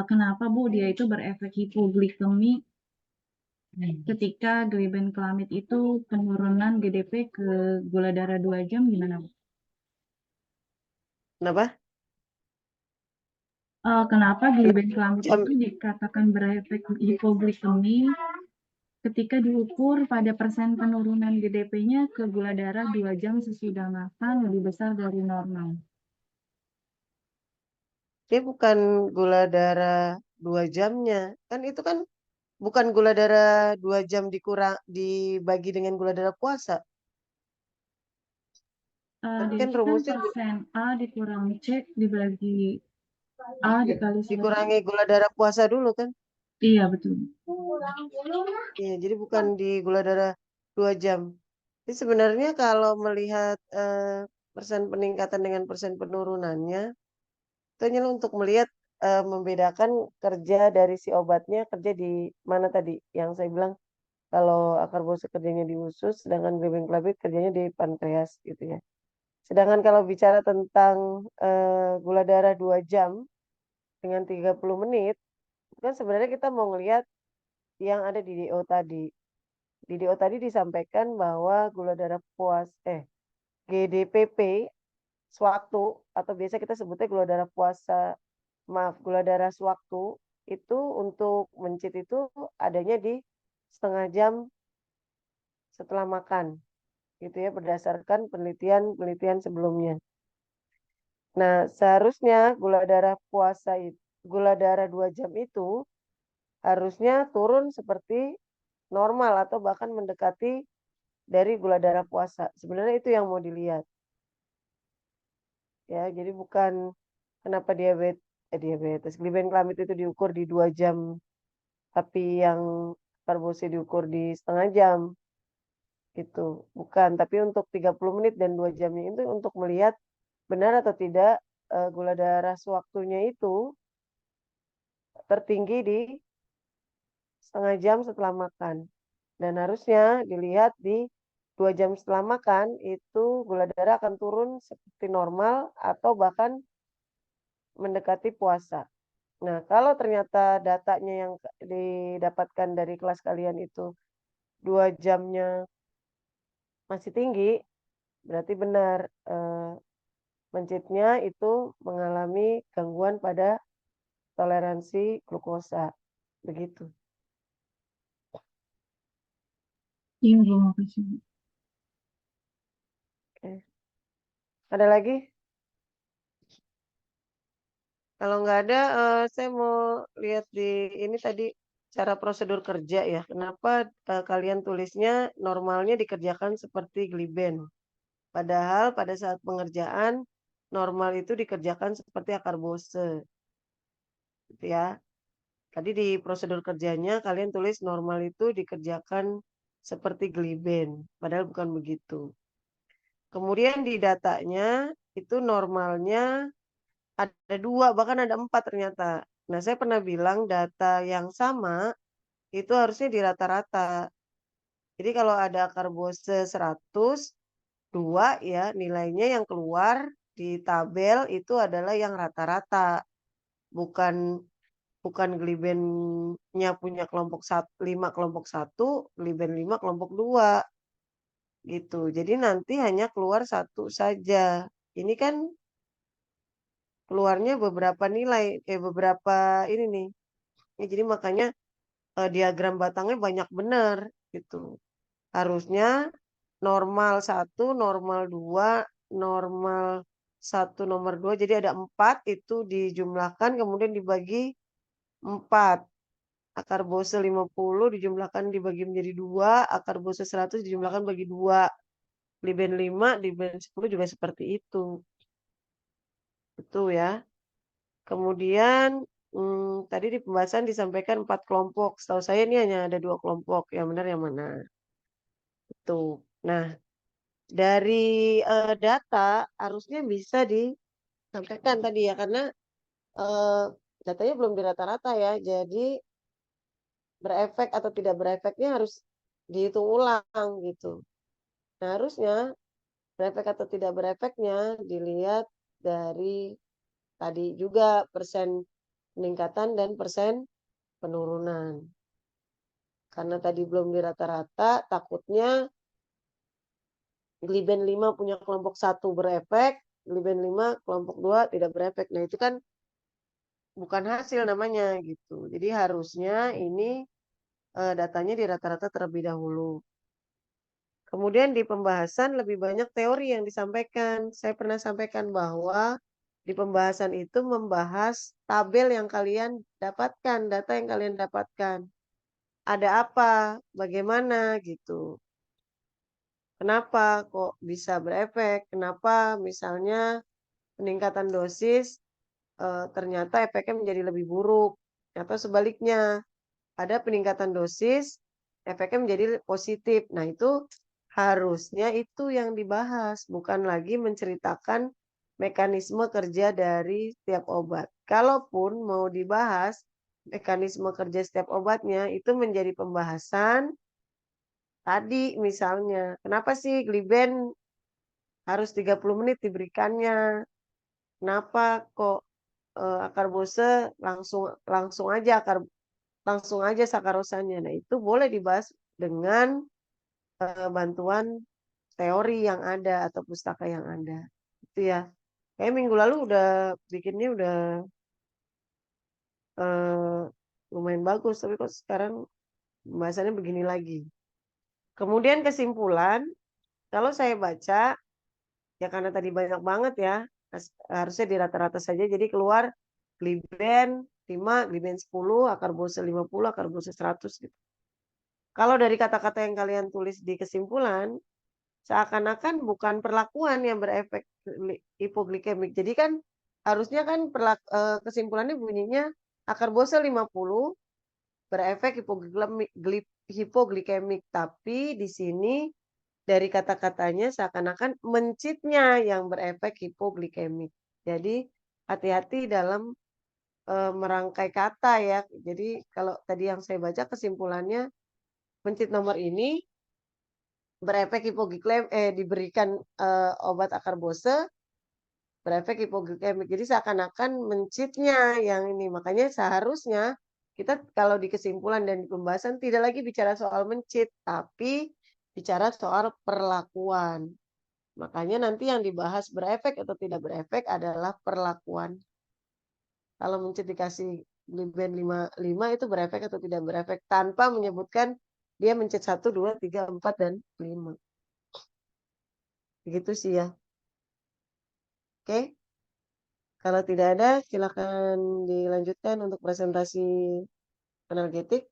kenapa, Bu, dia itu berefek hipoglikemi ketika glibenclamid itu penurunan GDP ke gula darah 2 jam gimana, Bu? Kenapa? Kenapa glibenclamid Jam. itu dikatakan berefek hipoglikemi ketika diukur pada persen penurunan GDP-nya ke gula darah 2 jam sesudah makan lebih besar dari normal? Dia bukan gula darah 2 jamnya. Kan itu kan bukan gula darah 2 jam dibagi dengan gula darah puasa. Tapi kan Kan rumusnya persen A dikurangi C dibagi A dikali 100. dikurangi gula darah puasa dulu kan? Iya, betul. Iya, jadi bukan di gula darah 2 jam. Jadi sebenarnya kalau melihat persen peningkatan dengan persen penurunannya, itu hanya untuk melihat membedakan kerja dari si obatnya kerja di mana tadi yang saya bilang kalau akarbose kerjanya di usus, sedangkan glibenclamid kerjanya di pankreas gitu ya. Sedangkan kalau bicara tentang gula darah 2 jam dengan 30 menit, kan sebenarnya kita mau ngelihat yang ada di DO tadi. Di DO tadi disampaikan bahwa gula darah GDPP sewaktu atau biasa kita sebutnya gula darah sewaktu itu untuk mencit itu adanya di setengah jam setelah makan. Gitu ya berdasarkan penelitian sebelumnya. Nah, seharusnya gula darah 2 jam itu harusnya turun seperti normal atau bahkan mendekati dari gula darah puasa. Sebenarnya itu yang mau dilihat. Ya, jadi bukan kenapa diabetes. Glibenclamid itu diukur di 2 jam, tapi yang karbose diukur di setengah jam. Itu bukan, tapi untuk 30 menit dan 2 jamnya itu untuk melihat benar atau tidak gula darah sewaktunya itu tertinggi di setengah jam setelah makan. Dan harusnya dilihat di 2 jam setelah makan itu gula darah akan turun seperti normal atau bahkan mendekati puasa. Nah, kalau ternyata datanya yang didapatkan dari kelas kalian itu 2 jamnya masih tinggi, berarti benar mencitnya itu mengalami gangguan pada toleransi glukosa. Begitu. Iya, Bu, makasih. Oke. Ada lagi? Kalau nggak ada, saya mau lihat di ini tadi cara prosedur kerja ya. Kenapa kalian tulisnya normalnya dikerjakan seperti gliben? Padahal pada saat pengerjaan normal itu dikerjakan seperti akarbose. Gitu ya. Tadi di prosedur kerjanya kalian tulis normal itu dikerjakan seperti gliben. Padahal bukan begitu. Kemudian di datanya itu normalnya ada 2, bahkan ada 4 ternyata. Nah, saya pernah bilang data yang sama itu harusnya di rata-rata. Jadi kalau ada karbose 100, 2 ya nilainya yang keluar di tabel itu adalah yang rata-rata. Bukan glibennya punya kelompok 5 kelompok 1, gliben 5 kelompok 2. Gitu. Jadi nanti hanya keluar 1 saja. Ini kan keluarnya beberapa nilai, beberapa ini nih. Ya, jadi makanya diagram batangnya banyak benar gitu. Harusnya normal 1, normal 2, normal 1, nomor 2. Jadi ada 4 itu dijumlahkan kemudian dibagi 4. Akarbose 50 dijumlahkan dibagi menjadi 2, akarbose 100 dijumlahkan bagi 2. Gliben 5, gliben 10 juga seperti itu. Betul ya. Kemudian tadi di pembahasan disampaikan 4 kelompok. Setahu saya ini hanya ada 2 kelompok. Yang benar yang mana? Itu. Nah, dari data harusnya bisa disampaikan tadi ya, karena datanya belum di rata-rata ya. Jadi berefek atau tidak berefeknya harus dihitung ulang gitu. Nah, harusnya berefek atau tidak berefeknya dilihat dari tadi juga persen peningkatan dan persen penurunan. Karena tadi belum di rata-rata, takutnya Gliben 5 punya kelompok 1 berefek, Gliben 5 kelompok 2 tidak berefek. Nah, itu kan bukan hasil namanya gitu. Jadi harusnya ini datanya di rata-rata terlebih dahulu. Kemudian di pembahasan lebih banyak teori yang disampaikan. Saya pernah sampaikan bahwa di pembahasan itu membahas tabel yang kalian dapatkan, data yang kalian dapatkan. Ada apa, bagaimana gitu. Kenapa kok bisa berefek? Kenapa misalnya peningkatan dosis ternyata efeknya menjadi lebih buruk. Atau sebaliknya, ada peningkatan dosis, efeknya menjadi positif. Nah, itu harusnya itu yang dibahas, bukan lagi menceritakan mekanisme kerja dari setiap obat. Kalaupun mau dibahas mekanisme kerja setiap obatnya, itu menjadi pembahasan tadi misalnya. Kenapa sih Gliben harus 30 menit diberikannya? Kenapa kok akarbose langsung aja sakarosanya. Nah, itu boleh dibahas dengan bantuan teori yang ada atau pustaka yang ada. Itu ya. Kayak minggu lalu udah bikinnya udah lumayan bagus, tapi kok sekarang pembahasannya begini lagi. Kemudian kesimpulan, kalau saya baca, ya karena tadi banyak banget ya, harusnya di rata-rata saja, jadi keluar Gliben 5, Gliben 10, akarbose 50, akarbose 100 gitu. Kalau dari kata-kata yang kalian tulis di kesimpulan, seakan-akan bukan perlakuan yang berefek hipoglikemik. Jadi kan harusnya kan kesimpulannya bunyinya akarbose 50 berefek hipoglikemik. Tapi di sini dari kata-katanya seakan-akan mencitnya yang berefek hipoglikemik. Jadi hati-hati dalam merangkai kata ya. Jadi kalau tadi yang saya baca kesimpulannya, mencit nomor ini berefek diberikan obat akarbose berefek hipoglikemik. Jadi seakan-akan mencitnya yang ini. Makanya seharusnya kita kalau di kesimpulan dan di pembahasan tidak lagi bicara soal mencit, tapi bicara soal perlakuan. Makanya nanti yang dibahas berefek atau tidak berefek adalah perlakuan. Kalau mencit dikasih Gliben 5 itu berefek atau tidak berefek tanpa menyebutkan dia mencit 1, 2, 3, 4, dan 5. Begitu sih ya. Oke. Kalau tidak ada, silakan dilanjutkan untuk presentasi analgetik.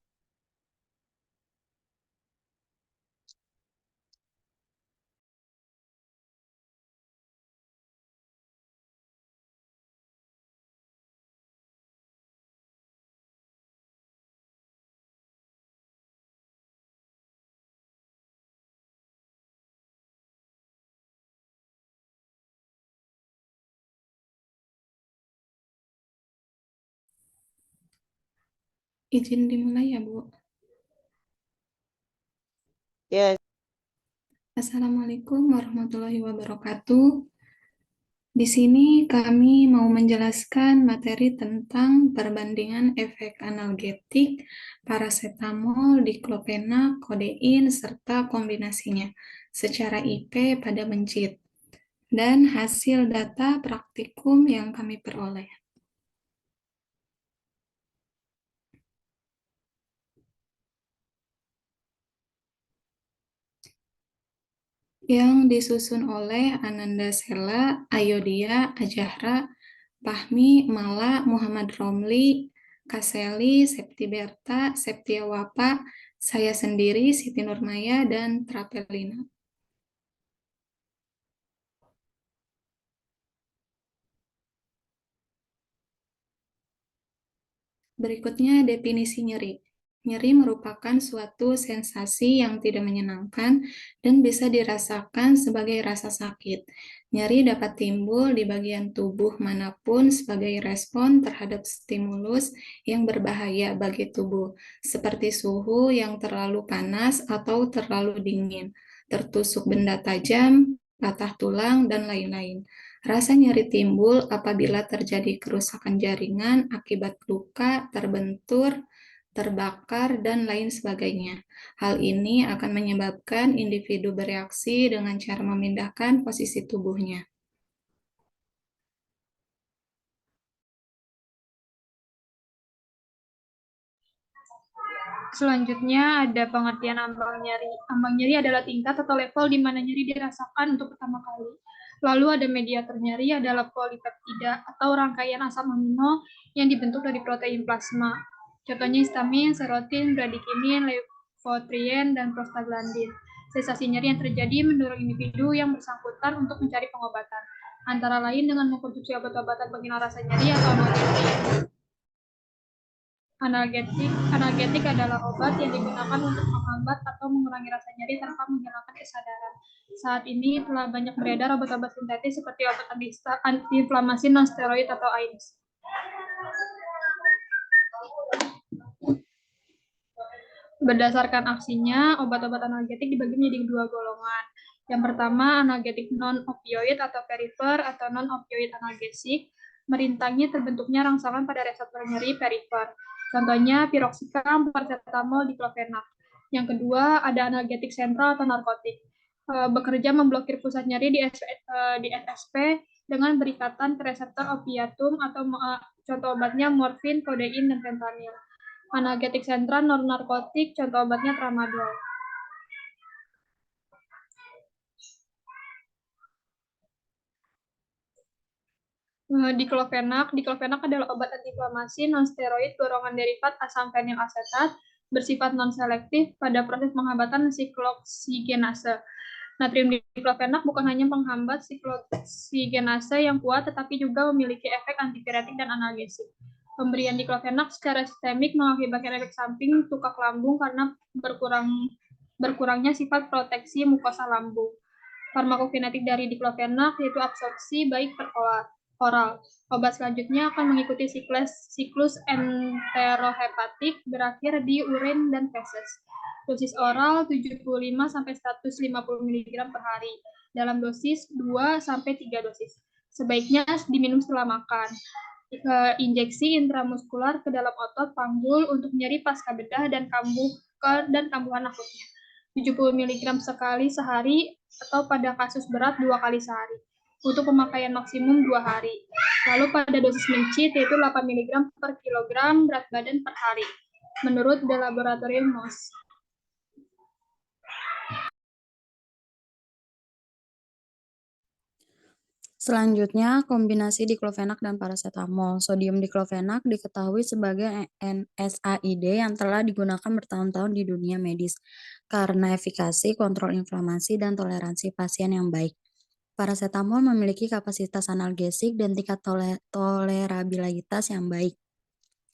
Izin dimulai ya, Bu. Ya. Assalamualaikum warahmatullahi wabarakatuh. Di sini kami mau menjelaskan materi tentang perbandingan efek analgetik, parasetamol, diklopena, kodein, serta kombinasinya secara IP pada mencit, dan hasil data praktikum yang kami peroleh. Yang disusun oleh Ananda Sela, Ayodia, Ajahra, Fahmi, Mala, Muhammad Romli, Kaseli, Septi Berta, Septia Wapa, saya sendiri, Siti Nurmaya, dan Trapelina. Berikutnya definisi nyeri. Nyeri merupakan suatu sensasi yang tidak menyenangkan dan bisa dirasakan sebagai rasa sakit. Nyeri dapat timbul di bagian tubuh manapun sebagai respon terhadap stimulus yang berbahaya bagi tubuh, seperti suhu yang terlalu panas atau terlalu dingin, tertusuk benda tajam, patah tulang, dan lain-lain. Rasa nyeri timbul apabila terjadi kerusakan jaringan akibat luka, terbentur, terbakar, dan lain sebagainya. Hal ini akan menyebabkan individu bereaksi dengan cara memindahkan posisi tubuhnya. Selanjutnya ada pengertian ambang nyeri. Ambang nyeri adalah tingkat atau level di mana nyeri dirasakan untuk pertama kali. Lalu ada mediator nyeri adalah polipeptida atau rangkaian asam amino yang dibentuk dari protein plasma. Contohnya histamin, serotin, bradikinin, leukotrien, dan prostaglandin. Sensasi nyeri yang terjadi mendorong individu yang bersangkutan untuk mencari pengobatan, antara lain dengan mengkonsumsi obat-obatan penghilang rasa nyeri atau analgetik adalah obat yang digunakan untuk menghambat atau mengurangi rasa nyeri tanpa menghilangkan kesadaran. Saat ini telah banyak beredar obat-obat sintetis seperti obat antiinflamasi non-steroid atau AINES. Berdasarkan aksinya, obat-obat analgetik dibagi menjadi dua golongan. Yang pertama, analgetik non-opioid atau perifer atau non-opioid analgesik, merintangi terbentuknya rangsangan pada reseptor nyeri perifer. Contohnya piroxicam, paracetamol, diklofenak. Yang kedua, ada analgetik sentral atau narkotik. Bekerja memblokir pusat nyeri di SSP dengan berikatan ke reseptor opiatum atau contoh obatnya morfin, kodein, dan fentanyl. Analgetik sentral non-narkotik, contoh obatnya tramadol. Diklofenak adalah obat antiinflamasi non-steroid golongan derivat asam fenilasetat bersifat non-selektif pada proses penghambatan sikloksigenase. Natrium diklofenak bukan hanya penghambat sikloksigenase yang kuat, tetapi juga memiliki efek antipiretik dan analgesik. Pemberian diklofenak secara sistemik mengakibatkan efek samping tukak lambung karena berkurangnya sifat proteksi mukosa lambung. Farmakokinetik dari diklofenak yaitu absorpsi baik oral. Obat selanjutnya akan mengikuti siklus enterohepatik berakhir di urin dan feses. Dosis oral 75-150 mg per hari dalam dosis 2-3 dosis. Sebaiknya diminum setelah makan. Injeksi intramuskular ke dalam otot panggul untuk nyeri pasca bedah dan kambuhan akutnya. 70 mg sekali sehari atau pada kasus berat 2 kali sehari. Untuk pemakaian maksimum 2 hari. Lalu pada dosis mencit yaitu 8 mg per kilogram berat badan per hari, menurut The Laboratorium Moss. Selanjutnya, kombinasi diklofenak dan paracetamol. Sodium diklofenak diketahui sebagai NSAID yang telah digunakan bertahun-tahun di dunia medis karena efikasi, kontrol inflamasi, dan toleransi pasien yang baik. Paracetamol memiliki kapasitas analgesik dan tingkat tolerabilitas yang baik,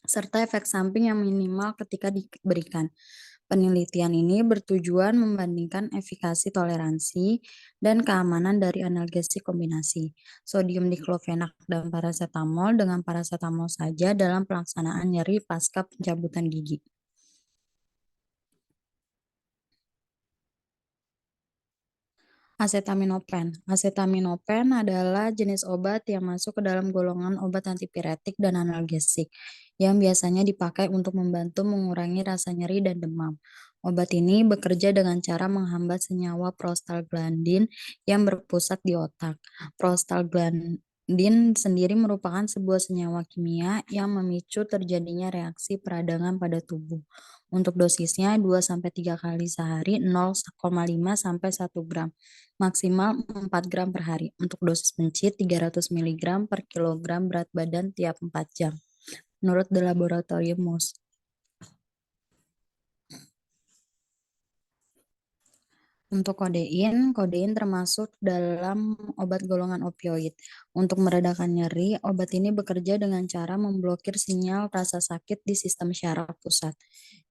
serta efek samping yang minimal ketika diberikan. Penelitian ini bertujuan membandingkan efikasi toleransi dan keamanan dari analgesik kombinasi sodium diklofenak dan paracetamol dengan paracetamol saja dalam pelaksanaan nyeri pasca pencabutan gigi. Acetaminophen. Acetaminophen adalah jenis obat yang masuk ke dalam golongan obat antipiretik dan analgesik yang biasanya dipakai untuk membantu mengurangi rasa nyeri dan demam. Obat ini bekerja dengan cara menghambat senyawa prostaglandin yang berpusat di otak. Prostaglandin sendiri merupakan sebuah senyawa kimia yang memicu terjadinya reaksi peradangan pada tubuh. Untuk dosisnya 2-3 kali sehari 0,5-1 gram, maksimal 4 gram per hari. Untuk dosis mencit 300 mg per kilogram berat badan tiap 4 jam, menurut The Laboratorium Moss. Untuk kodein termasuk dalam obat golongan opioid. Untuk meredakan nyeri, obat ini bekerja dengan cara memblokir sinyal rasa sakit di sistem syaraf pusat,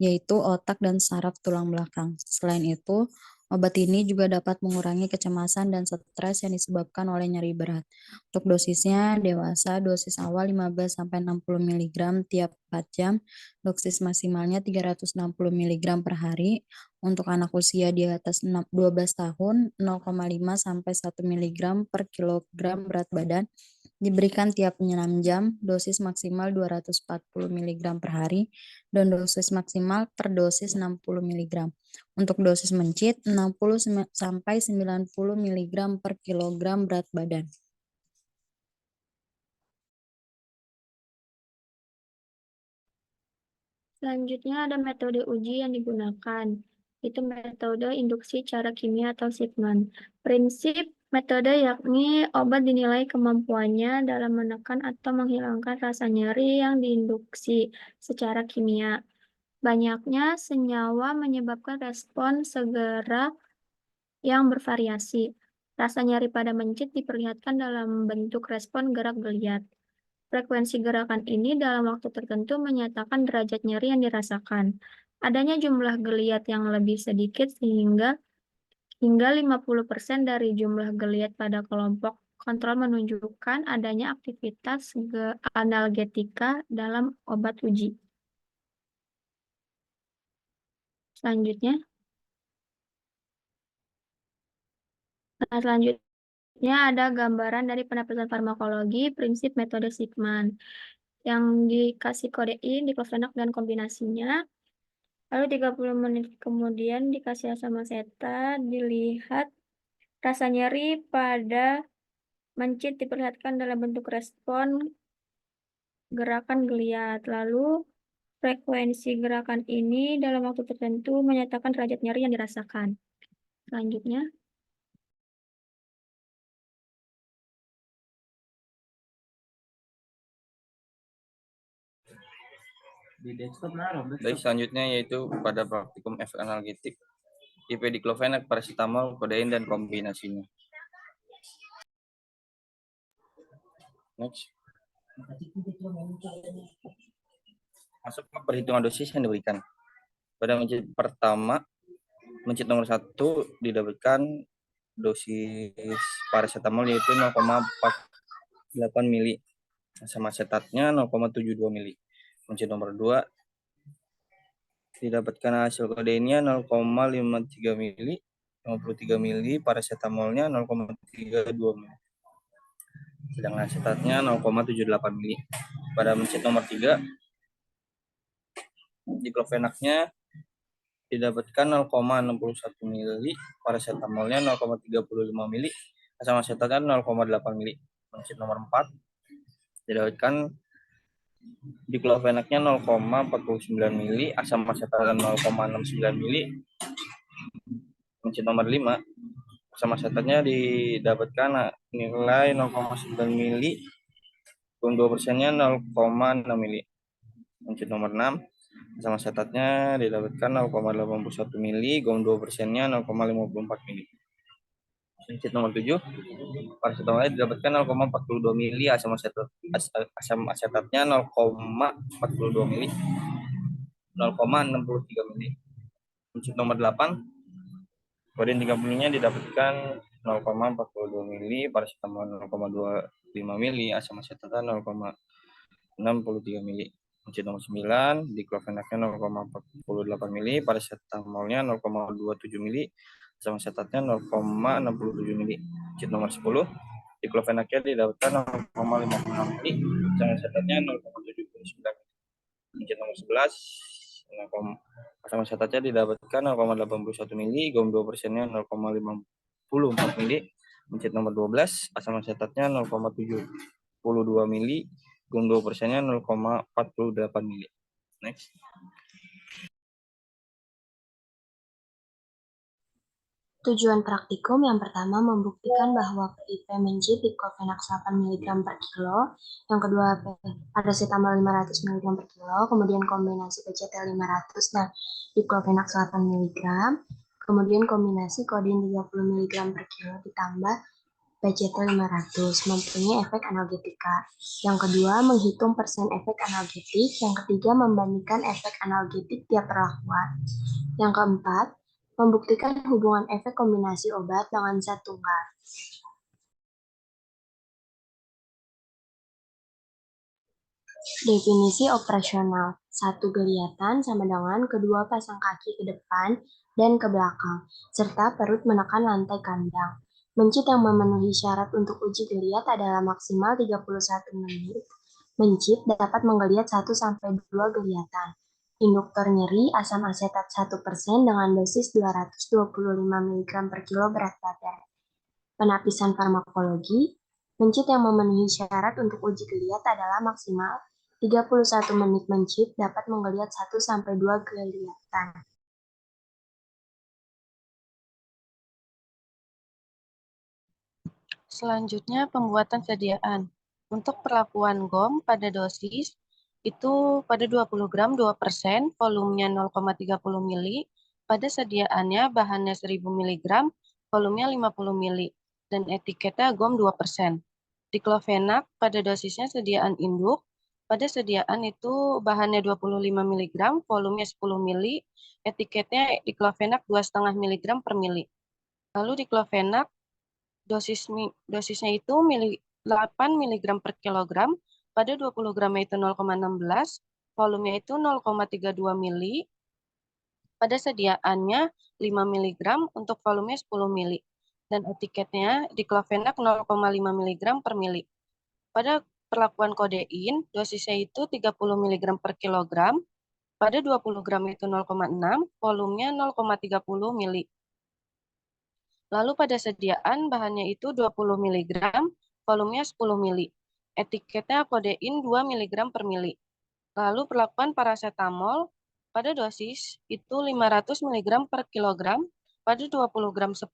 yaitu otak dan saraf tulang belakang. Selain itu, obat ini juga dapat mengurangi kecemasan dan stres yang disebabkan oleh nyeri berat. Untuk dosisnya, dewasa dosis awal 15-60 mg tiap 4 jam, dosis maksimalnya 360 mg per hari. Untuk anak usia di atas 12 tahun, 0,5 sampai 1 mg per kilogram berat badan diberikan tiap 6 jam, dosis maksimal 240 mg per hari, dan dosis maksimal per dosis 60 mg. Untuk dosis mencit, 60 sampai 90 mg per kilogram berat badan. Selanjutnya ada metode uji yang digunakan, itu metode induksi cara kimia atau Sigman. Prinsip metode yakni obat dinilai kemampuannya dalam menekan atau menghilangkan rasa nyeri yang diinduksi secara kimia. Banyaknya senyawa menyebabkan respon segera yang bervariasi. Rasa nyeri pada mencit diperlihatkan dalam bentuk respon gerak geliat. Frekuensi gerakan ini dalam waktu tertentu menyatakan derajat nyeri yang dirasakan. Adanya jumlah geliat yang lebih sedikit hingga 50% dari jumlah geliat pada kelompok kontrol menunjukkan adanya aktivitas analgetika dalam obat uji. Selanjutnya ada gambaran dari penapisan farmakologi prinsip metode Sigman yang dikasih kodein, diklofenak dan kombinasinya. Lalu 30 menit kemudian dikasih asam asetat, dilihat rasa nyeri pada mencit diperlihatkan dalam bentuk respon gerakan geliat. Lalu frekuensi gerakan ini dalam waktu tertentu menyatakan derajat nyeri yang dirasakan. Selanjutnya. Baik, selanjutnya yaitu pada praktikum efek analgetik, IP diklofenak, paracetamol, kodein, dan kombinasinya. Next. Masuk ke perhitungan dosis yang diberikan. Pada mencit pertama, mencit nomor 1 didapatkan dosis paracetamol yaitu 0,48 mili. Asam asetatnya 0,72 mili. Mencit nomor 2 didapatkan hasil kodeinnya 0,53 mili, 53 mili, paracetamolnya 0,32 mili. Sedangkan asetatnya 0,78 mili. Pada mencit nomor 3 diklofenaknya didapatkan 0,61 mili, paracetamolnya 0,35 mili, asam asetatnya 0,8 mili. Mencit nomor 4 didapatkan diklofenaknya 0,49 mili, asam asetatnya 0,69 mili. Mencit nomor 5 asam asetatnya didapatkan nilai 0,9 mili, 2%-nya 0,6 mili. Mencit nomor 6 asam asetatnya didapatkan 0,81 mili, 2%-nya 0,54 mili. Mencit nomor 7 paracetamolnya didapatkan 0,42 mili, asam asetatnya 0,42 mili, 0,63 mili. Mencit nomor 8 kodein 30-nya didapatkan 0,42 mili, paracetamol 0,25 mili, asam asetatnya 0,63 mili. Mencit nomor 9 diklofenaknya 0,48 mili, paracetamolnya 0,27 mili, asam asetatnya 0,67 mili. Mencit nomor 10 diklofenaknya didapatkan 0,56 mili, asam asetatnya 0,79 mili. Mencit nomor 11 asam asetatnya didapatkan 0,81 mili, 2%-nya 0,54 mili. Mencit nomor 12 asam asetatnya 0,72 mili, 2%-nya 0,48 mili. Next. Tujuan praktikum yang pertama membuktikan bahwa PIP mencit diklofenak 8 mg per kilo, yang kedua paracetamol 500 mg per kilo, kemudian kombinasi PCT 500 dan diklofenak 8 mg, Kemudian kombinasi kodein 30 mg per kilo ditambah PCT 500 mempunyai efek analgetika. Yang kedua, menghitung persen efek analgetik. Yang ketiga, membandingkan efek analgetik tiap perlakuan. Yang keempat, membuktikan hubungan efek kombinasi obat dengan zat tunggal. Definisi operasional. Satu geliatan sama dengan kedua pasang kaki ke depan dan ke belakang, serta perut menekan lantai kandang. Mencit yang memenuhi syarat untuk uji geliat adalah maksimal 31 menit. Mencit dapat menggeliat 1-2 geliatan. Induktor nyeri asam asetat 1% dengan dosis 225 mg per kilo berat badan. Penapisan farmakologi. Mencit yang memenuhi syarat untuk uji geliat adalah maksimal 31 menit mencit dapat menggeliat 1-2 geliatan. Selanjutnya, pembuatan sediaan. Untuk perlakuan GOM pada dosis, itu pada 20 gram 2%, volumenya 0,30 mili, pada sediaannya bahannya 1000 mg, volumenya 50 mili, dan etiketnya GOM 2%. Diklofenak pada dosisnya sediaan induk, pada sediaan itu bahannya 25 mg, volumenya 10 mili, etiketnya diklofenak 2,5 mg per mili. Lalu diklofenak dosisnya itu 8 mg per kilogram, pada 20 gram itu 0,16, volumenya itu 0,32 mili, pada sediaannya 5 mg untuk volumenya 10 mili, dan etiketnya diklofenak 0,5 mg per mili. Pada perlakuan kodein, dosisnya itu 30 mg per kilogram, pada 20 gram itu 0,6, volumenya 0,30 mili. Lalu pada sediaan bahannya itu 20 mg, volumenya 10 mili. Etiketnya kodein 2 mg per mili. Lalu perlakuan paracetamol pada dosis itu 500 mg per kilogram, pada 20 gram 10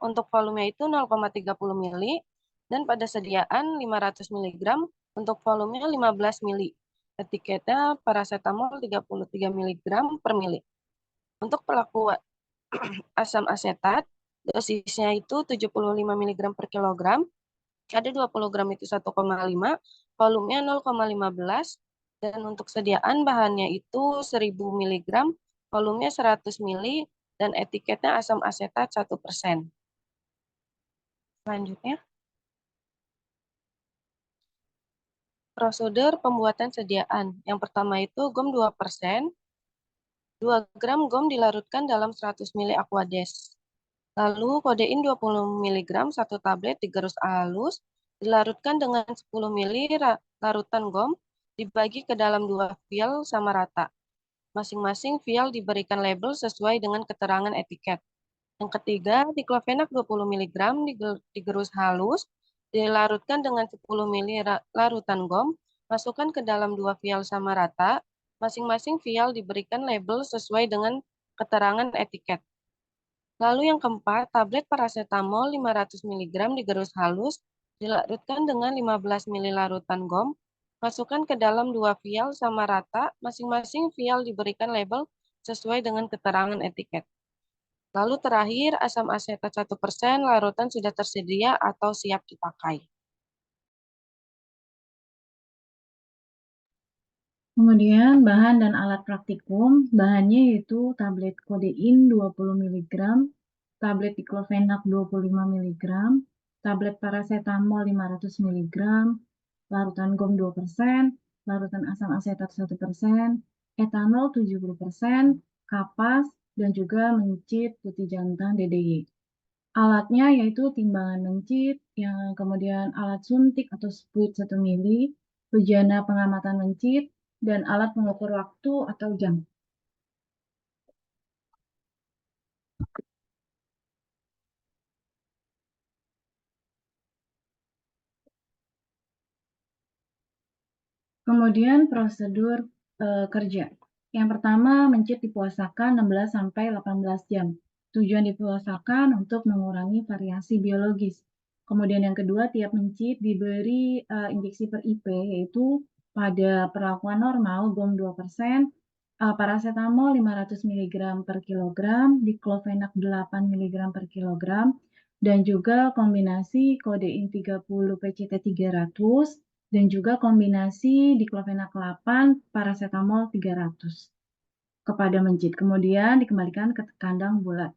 untuk volumenya itu 0,30 mili, dan pada sediaan 500 mg untuk volumenya 15 mili. Etiketnya paracetamol 33 mg per mili. Untuk perlakuan asam asetat, dosisnya itu 75 mg per kilogram, ada 20 gram itu 1,5, volumenya 0,15, dan untuk sediaan bahannya itu 1000 mg, volumenya 100 mili, dan etiketnya asam asetat 1%. Selanjutnya, prosedur pembuatan sediaan. Yang pertama itu GOM 2%, 2 gram GOM dilarutkan dalam 100 mili Aquades. Lalu kodein 20 mg 1 tablet digerus halus, dilarutkan dengan 10 mili larutan GOM, dibagi ke dalam 2 vial sama rata. Masing-masing vial diberikan label sesuai dengan keterangan etiket. Yang ketiga, diklofenak 20 mg digerus halus, dilarutkan dengan 10 mili larutan GOM, masukkan ke dalam 2 vial sama rata. Masing-masing vial diberikan label sesuai dengan keterangan etiket. Lalu yang keempat, tablet paracetamol 500 mg digerus halus, dilarutkan dengan 15 mili larutan GOM, masukkan ke dalam 2 vial sama rata, masing-masing vial diberikan label sesuai dengan keterangan etiket. Lalu terakhir, asam asetat 1%, larutan sudah tersedia atau siap dipakai. Kemudian bahan dan alat praktikum, bahannya yaitu tablet kodein 20 mg, tablet diklofenak 25 mg, tablet paracetamol 500 mg, larutan GOM 2%, larutan asam asetat 1%, etanol 70%, kapas, dan juga mencit putih jantan DDY. Alatnya yaitu timbangan mencit, yang kemudian alat suntik atau spuit 1 mili, bejana pengamatan mencit, dan alat pengukur waktu atau jam. Kemudian prosedur kerja. Yang pertama, mencit dipuasakan 16-18 jam. Tujuan dipuasakan untuk mengurangi variasi biologis. Kemudian yang kedua, tiap mencit diberi injeksi per IP, yaitu pada perlakuan normal GOM 2%, paracetamol 500 mg per kilogram, diclofenac 8 mg per kilogram, dan juga kombinasi kodein 30 PCT 300, dan juga kombinasi diclofenac 8 paracetamol 300 kepada mencit. Kemudian dikembalikan ke kandang bulat.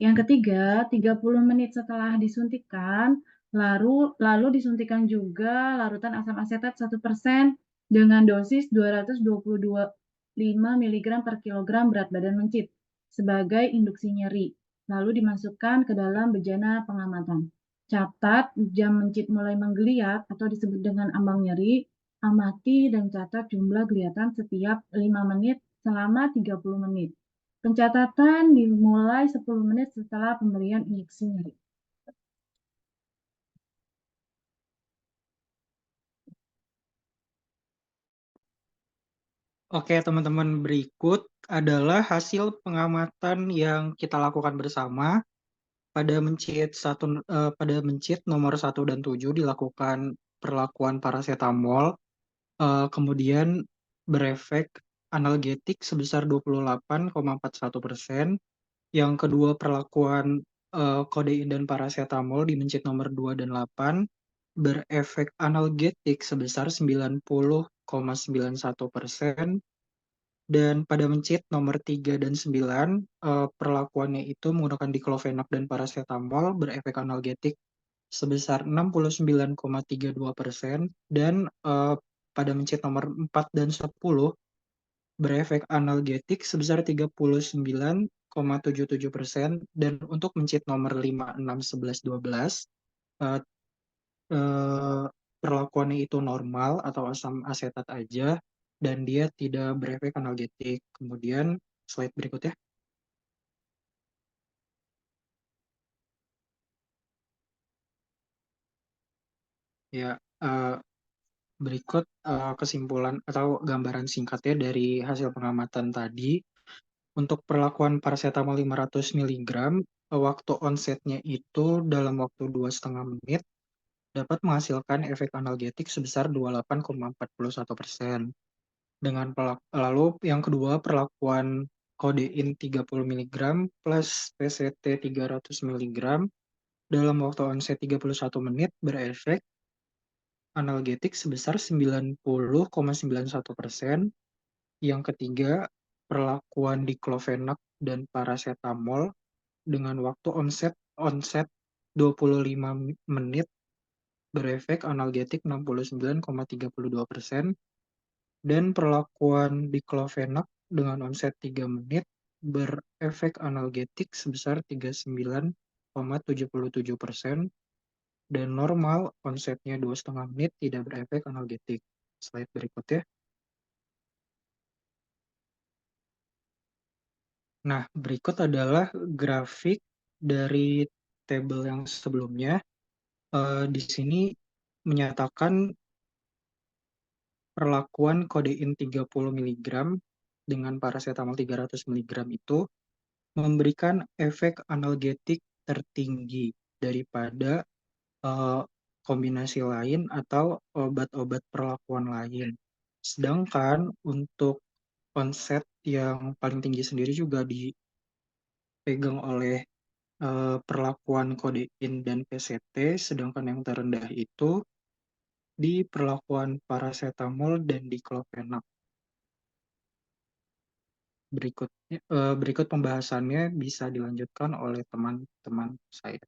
Yang ketiga, 30 menit setelah disuntikan, lalu disuntikan juga larutan asam asetat 1% dengan dosis 225 mg per kilogram berat badan mencit sebagai induksi nyeri, lalu dimasukkan ke dalam bejana pengamatan. Catat jam mencit mulai menggeliat atau disebut dengan ambang nyeri, amati dan catat jumlah geliatan setiap 5 menit selama 30 menit. Pencatatan dimulai 10 menit setelah pemberian injeksi nyeri. Oke, teman-teman, berikut adalah hasil pengamatan yang kita lakukan bersama. Pada mencit nomor 1 dan 7 dilakukan perlakuan paracetamol, kemudian berefek analgetik sebesar 28,41%. Yang kedua, perlakuan kodein dan paracetamol di mencit nomor 2 dan 8 berefek analgetik sebesar 90,91%. Dan pada mencit nomor 3 dan 9, perlakuannya itu menggunakan diclofenac dan paracetamol berefek analgetik sebesar 69,32%. Dan pada mencit nomor 4 dan 10 berefek analgetik sebesar 39,77%. Dan untuk mencit nomor 5, 6, 11, 12, perlakuannya itu normal atau asam asetat aja dan dia tidak berefek analgetik. Kemudian slide berikutnya. Ya, berikut kesimpulan atau gambaran singkatnya dari hasil pengamatan tadi. Untuk perlakuan paracetamol 500 mg, waktu onsetnya itu dalam waktu 2,5 menit dapat menghasilkan efek analgetik sebesar 28,41%. Lalu yang kedua, perlakuan kodein 30 mg plus PCT 300 mg dalam waktu onset 31 menit berefek analgetik sebesar 90,91%. Yang ketiga, perlakuan diclofenac dan paracetamol dengan waktu onset 25 menit berefek analgetik 69,32%. Dan perlakuan diclofenac dengan onset 3 menit berefek analgetik sebesar 39,77%. Dan normal onsetnya 2,5 menit tidak berefek analgetik. Slide berikutnya. Nah, berikut adalah grafik dari tabel yang sebelumnya. Di sini menyatakan perlakuan kodein 30 mg dengan paracetamol 300 mg itu memberikan efek analgetik tertinggi daripada kombinasi lain atau obat-obat perlakuan lain. Sedangkan untuk onset yang paling tinggi sendiri juga dipegang oleh perlakuan kodein dan PCT, sedangkan yang terendah itu di perlakuan paracetamol dan diclofenac. Berikut pembahasannya bisa dilanjutkan oleh teman-teman saya.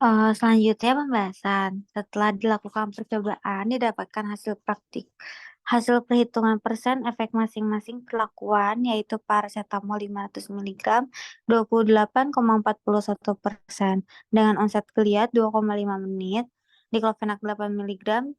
Selanjutnya pembahasan. Setelah dilakukan percobaan, didapatkan hasil praktik. Hasil perhitungan persen efek masing-masing perlakuan, yaitu paracetamol 500 mg 28,41% dengan onset geliat 2,5 menit, diclofenac 8 mg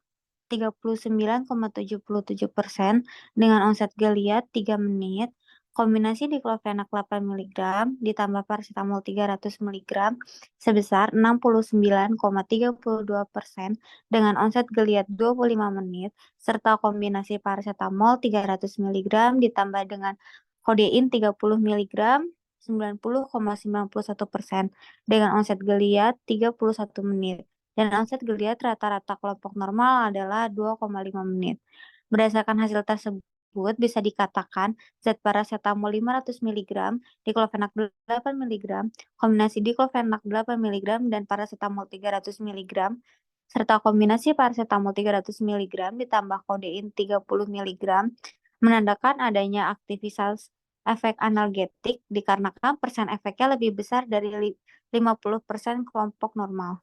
39,77% dengan onset geliat 3 menit, kombinasi diclofenac 8 mg ditambah paracetamol 300 mg sebesar 69,32% dengan onset geliat 25 menit, serta kombinasi paracetamol 300 mg ditambah dengan kodein 30 mg 90,91% dengan onset geliat 31 menit. Dan onset geliat rata-rata kelompok normal adalah 2,5 menit. Berdasarkan hasil tersebut, bisa dikatakan zat paracetamol 500 mg, diklofenak 8 mg, kombinasi diklofenak 8 mg, dan paracetamol 300 mg, serta kombinasi paracetamol 300 mg ditambah kodein 30 mg, menandakan adanya aktivitas efek analgetik dikarenakan persen efeknya lebih besar dari 50% kelompok normal.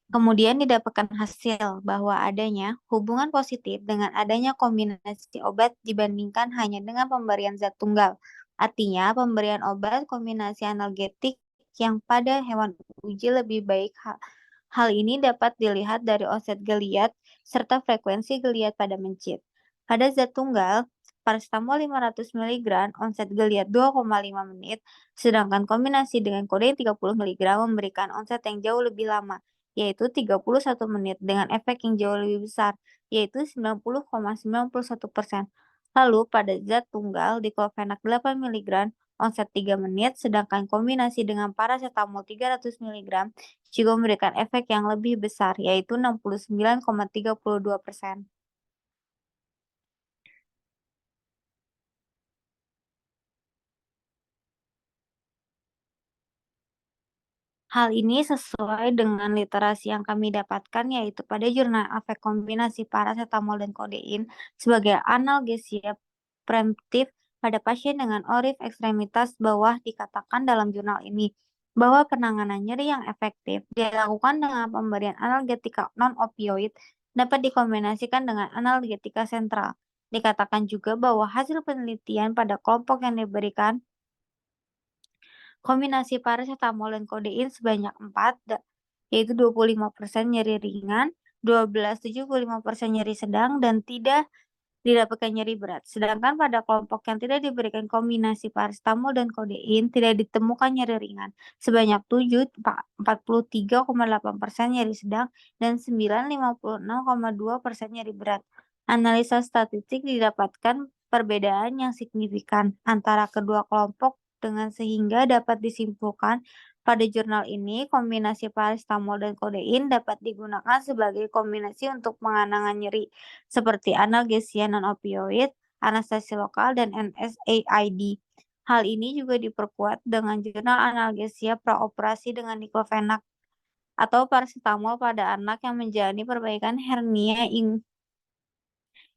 Kemudian didapatkan hasil bahwa adanya hubungan positif dengan adanya kombinasi obat dibandingkan hanya dengan pemberian zat tunggal. Artinya, pemberian obat kombinasi analgetik yang pada hewan uji lebih baik. Hal ini dapat dilihat dari onset geliat serta frekuensi geliat pada mencit. Pada zat tunggal, paracetamol 500 mg onset geliat 2,5 menit, sedangkan kombinasi dengan kodein 30 mg memberikan onset yang jauh lebih lama, yaitu 31 menit dengan efek yang jauh lebih besar, yaitu 90,91%. Lalu pada zat tunggal diklofenak 8 mg onset 3 menit, sedangkan kombinasi dengan paracetamol 300 mg juga memberikan efek yang lebih besar, yaitu 69,32%. Hal ini sesuai dengan literasi yang kami dapatkan, yaitu pada jurnal efek kombinasi paracetamol dan kodein sebagai analgesia preemptif pada pasien dengan orif ekstremitas bawah dikatakan dalam jurnal ini bahwa penanganan nyeri yang efektif dilakukan dengan pemberian analgetika non-opioid dapat dikombinasikan dengan analgetika sentral. Dikatakan juga bahwa hasil penelitian pada kelompok yang diberikan kombinasi paracetamol dan kodein sebanyak 4, yaitu 25% nyeri ringan, 75% nyeri sedang, dan tidak didapatkan nyeri berat. Sedangkan pada kelompok yang tidak diberikan kombinasi paracetamol dan kodein tidak ditemukan nyeri ringan, sebanyak 43,8% nyeri sedang, dan 56,2% nyeri berat. Analisa statistik didapatkan perbedaan yang signifikan antara kedua kelompok dengan sehingga dapat disimpulkan pada jurnal ini kombinasi paracetamol dan kodein dapat digunakan sebagai kombinasi untuk penanganan nyeri seperti analgesia non-opioid, anestesi lokal, dan NSAID. Hal ini juga diperkuat dengan jurnal analgesia praoperasi dengan diklofenak atau paracetamol pada anak yang menjalani perbaikan hernia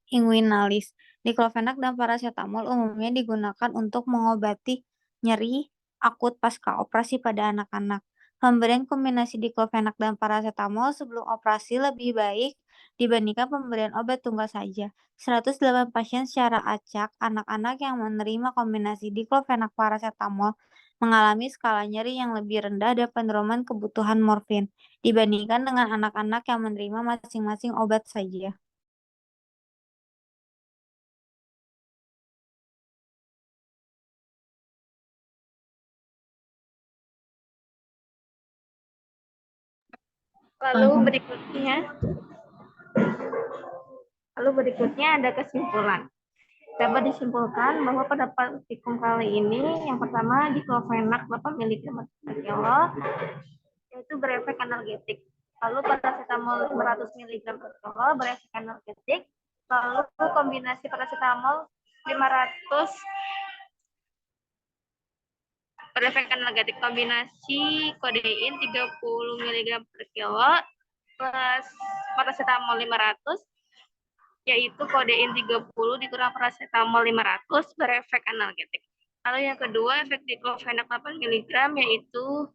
inguinalis. Diklofenak dan paracetamol umumnya digunakan untuk mengobati nyeri akut pasca operasi pada anak-anak. Pemberian kombinasi diklofenak dan paracetamol sebelum operasi lebih baik dibandingkan pemberian obat tunggal saja. 108 pasien secara acak, anak-anak yang menerima kombinasi diklofenak paracetamol mengalami skala nyeri yang lebih rendah dan penurunan kebutuhan morfin dibandingkan dengan anak-anak yang menerima masing-masing obat saja. Lalu berikutnya ada kesimpulan. Dapat disimpulkan bahwa pada praktikum kali ini yang pertama diklofenak 8 mg per kilo yaitu berefek analgetik. Lalu paracetamol 500 mg per kilo berefek analgetik. Lalu kombinasi paracetamol 500 berefek analgetik, kombinasi kodein 30 mg per kilo plus paracetamol 500 yaitu kodein 30 dikurang paracetamol 500 berefek analgetik. Lalu yang kedua efek diklofenak 8 mg yaitu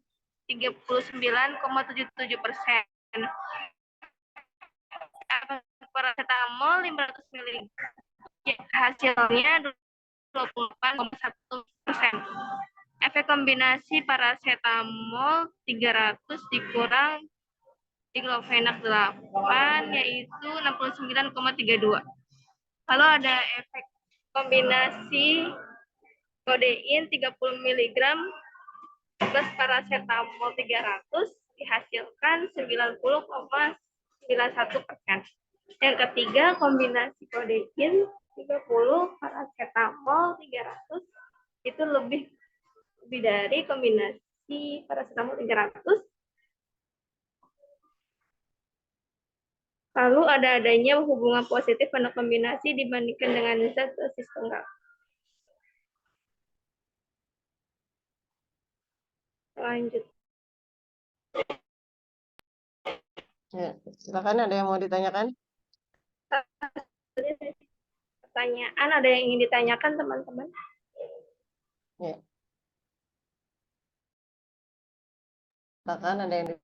39,77%. Paracetamol 500 mg hasilnya 28,1%. Efek kombinasi paracetamol 300 dikurang diklofenak 8 yaitu 69,32. Lalu ada efek kombinasi kodein 30 mg plus paracetamol 300 dihasilkan 90,91%. Yang ketiga kombinasi kodein 30 paracetamol 300 itu lebih dari kombinasi paracetamol 300. Lalu adanya hubungan positif pada kombinasi dibandingkan dengan zat dosis tunggal. Lanjut. Ya, silakan, ada yang mau ditanyakan? Pertanyaan, ada yang ingin ditanyakan teman-teman? Ya. Silakan, ada yang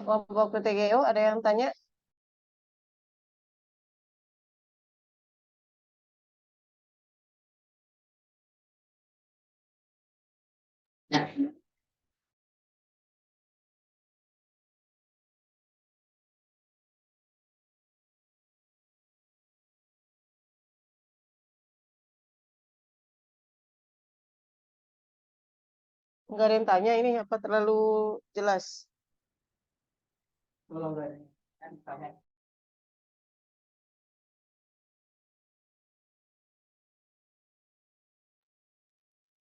kelompok PTGO ada yang tanya? Enggak ada yang tanya ini apa terlalu jelas?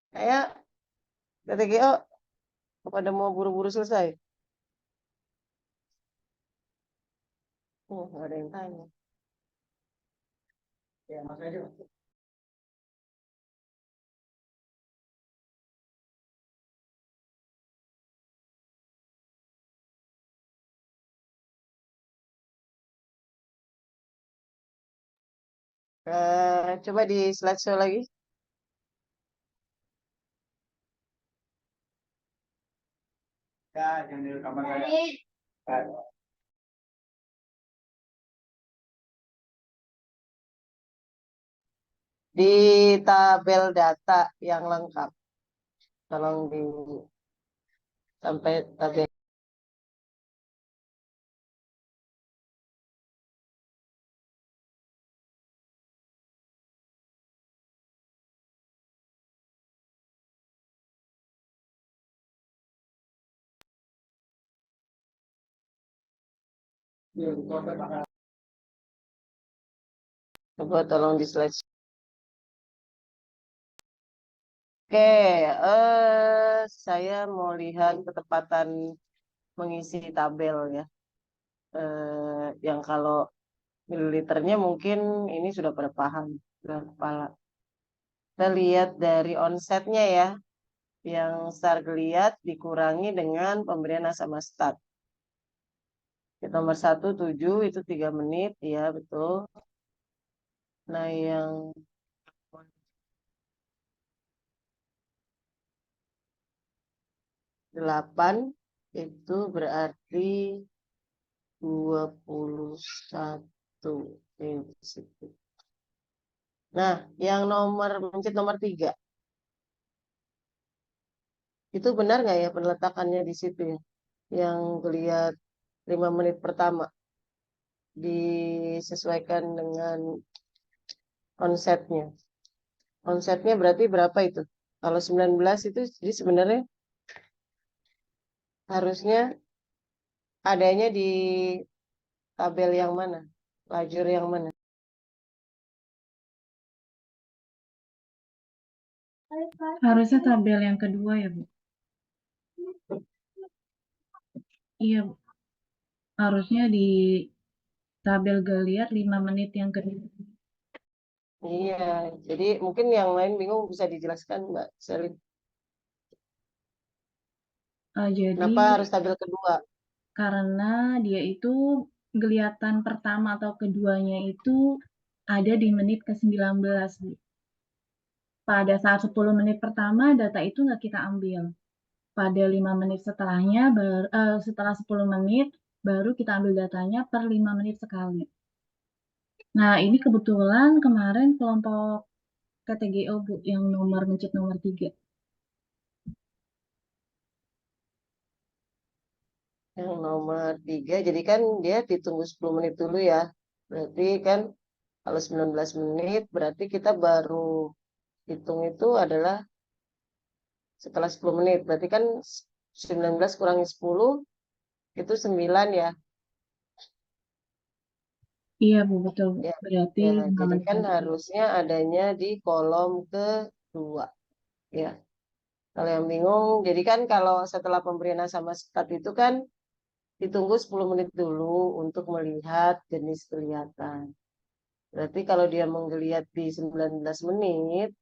Kayak PTGO pada mau buru-buru selesai. Nggak ada yang tanya. Ya, Mas Ajo. Coba di slideshow lagi. Ya, jangan di kamar saya. Di tabel data yang lengkap, tolong di sampai tabel. Coba tolong di slide. Oke, saya mau lihat ketepatan mengisi tabel ya. Yang kalau mililiternya mungkin ini sudah pada paham, sudah kepala. Kita lihat dari onsetnya ya, yang start geliat dikurangi dengan pemberian asam astat. Nomor 1 7 itu 3 menit, ya betul. Nah yang 8 itu berarti 21. Nah, yang mencet nomor 3. Itu benar nggak ya penletakannya di situ ya? Yang lihat 5 menit pertama. Disesuaikan dengan onsetnya. Onsetnya berarti berapa itu? Kalau 19 itu jadi sebenarnya harusnya adanya di tabel yang mana? Lajur yang mana? Harusnya tabel yang kedua ya, Bu. Iya, Bu. Harusnya di tabel geliat 5 menit yang kedua. Iya, jadi mungkin yang lain bingung bisa dijelaskan Mbak Selin. Jadi Kenapa harus tabel kedua? Karena dia itu geliatan pertama atau keduanya itu ada di menit ke-19, Bu. Pada saat 10 menit pertama data itu nggak kita ambil. Pada 5 menit setelahnya, setelah 10 menit, baru kita ambil datanya per 5 menit sekali. Nah, ini kebetulan kemarin kelompok KTGO, Bu, yang mencet nomor 3. Yang nomor 3, jadi kan dia ditunggu 10 menit dulu ya. Berarti kan Kalau 19 menit berarti kita baru hitung itu adalah setelah 10 menit. Berarti kan 19 kurangi 10 itu 9 ya. Iya, Bu, betul. Ya, Berarti ya, 5 jadi menit kan lagi. harusnya adanya di kolom kedua. Ya. Kalau yang bingung, jadi kan kalau setelah pemberian asam asetat itu kan ditunggu 10 menit dulu untuk melihat jenis kelihatan. Berarti kalau dia menggeliat di 19 menit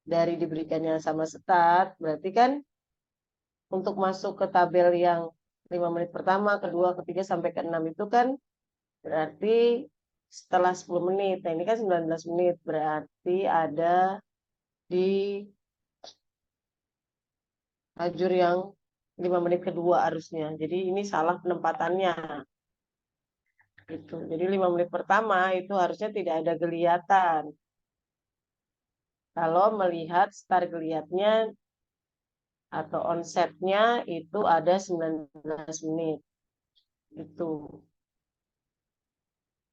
dari diberikannya asam asetat, berarti kan untuk masuk ke tabel yang 5 menit pertama, kedua, ketiga, sampai ke 6 itu kan berarti setelah 10 menit. Nah ini kan 19 menit, berarti ada di lajur yang 5 menit kedua harusnya. Jadi ini salah penempatannya. Gitu. Jadi 5 menit pertama itu harusnya tidak ada geliatan. Kalau melihat start geliatnya atau onsetnya itu ada 19 menit. Itu.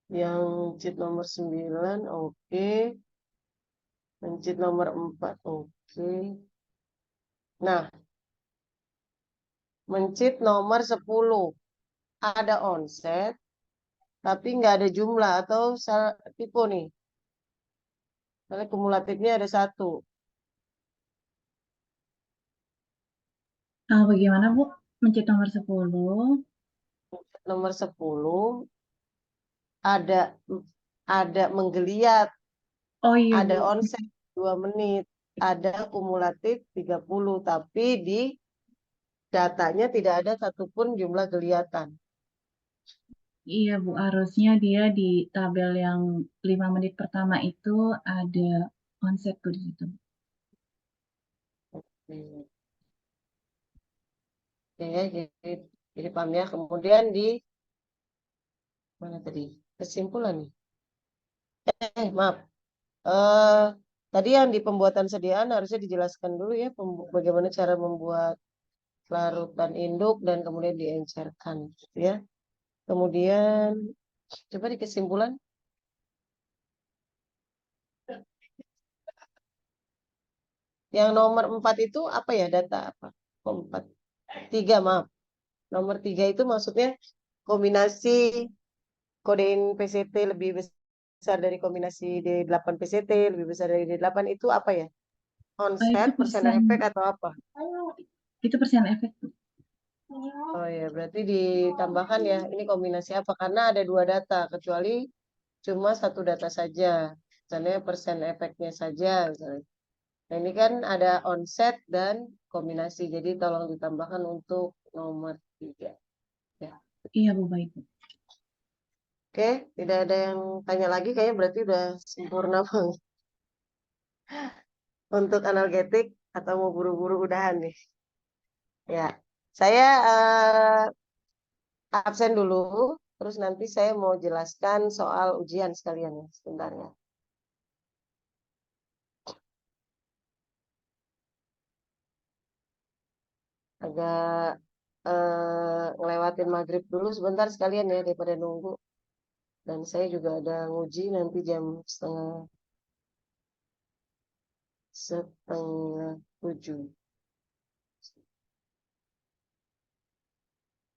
Yang cheat nomor 9, oke. Cheat nomor 4, oke. Nah, mencit nomor 10. Ada onset, tapi nggak ada jumlah atau tipe nih. Karena kumulatifnya ada 1. Bagaimana, Bu? Mencit nomor 10. Nomor 10 ada menggeliat, Oh iya, ada Bu. onset 2 menit, ada kumulatif 30, tapi di datanya tidak ada satupun jumlah geliatan. Iya, Bu. Harusnya dia di tabel yang 5 menit pertama itu ada onset tuh di situ. Ya, jadi paham ya. Kemudian di mana tadi? Kesimpulan nih. Maaf. Tadi yang di pembuatan sediaan harusnya dijelaskan dulu ya bagaimana cara membuat larutan induk dan kemudian diencerkan, gitu ya. Kemudian coba di kesimpulan. Yang nomor 4 itu apa ya, data apa? 4. 3, maaf. Nomor 3 itu maksudnya kombinasi kodein PCT lebih besar dari kombinasi D8 PCT, lebih besar dari D8 itu apa ya? Onset, Itu persen persen. efek atau apa? Itu persen efek. Oh ya, berarti ditambahkan ya, ini kombinasi apa? Karena ada 2 data, kecuali cuma 1 data saja. Misalnya persen efeknya saja. Misalnya. Nah ini kan ada onset dan kombinasi, jadi tolong ditambahkan untuk nomor 3. Ya. Iya, Bu, baik. Oke, tidak ada yang tanya lagi, kayaknya berarti udah sempurna banget. Untuk analgetik atau mau buru-buru udahan nih. Ya, saya absen dulu, terus nanti saya mau jelaskan soal ujian sekalian ya, sebentar ya. Agak ngelewatin maghrib dulu sebentar sekalian ya daripada nunggu. Dan saya juga ada nguji nanti jam 6:30.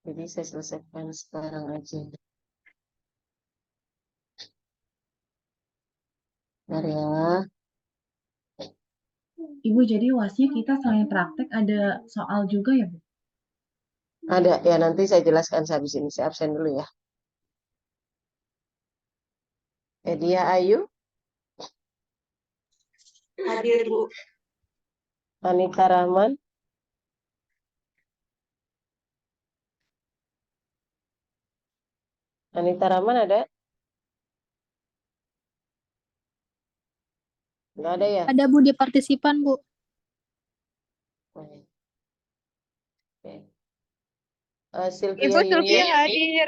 Jadi saya selesaikan sekarang aja. Bentar ya. Ibu, jadi UASnya kita selain praktek ada soal juga ya, Bu? Ada ya, nanti saya jelaskan sehabis ini. Saya absen dulu ya. Edia Ayu. Hadir, Bu. Anita Rahman. Anita Rahman ada? Enggak ada ya? Ada, Bu, di partisipan, Bu. Oke. Sylvia Ibu Sylvia Yunia. hadir.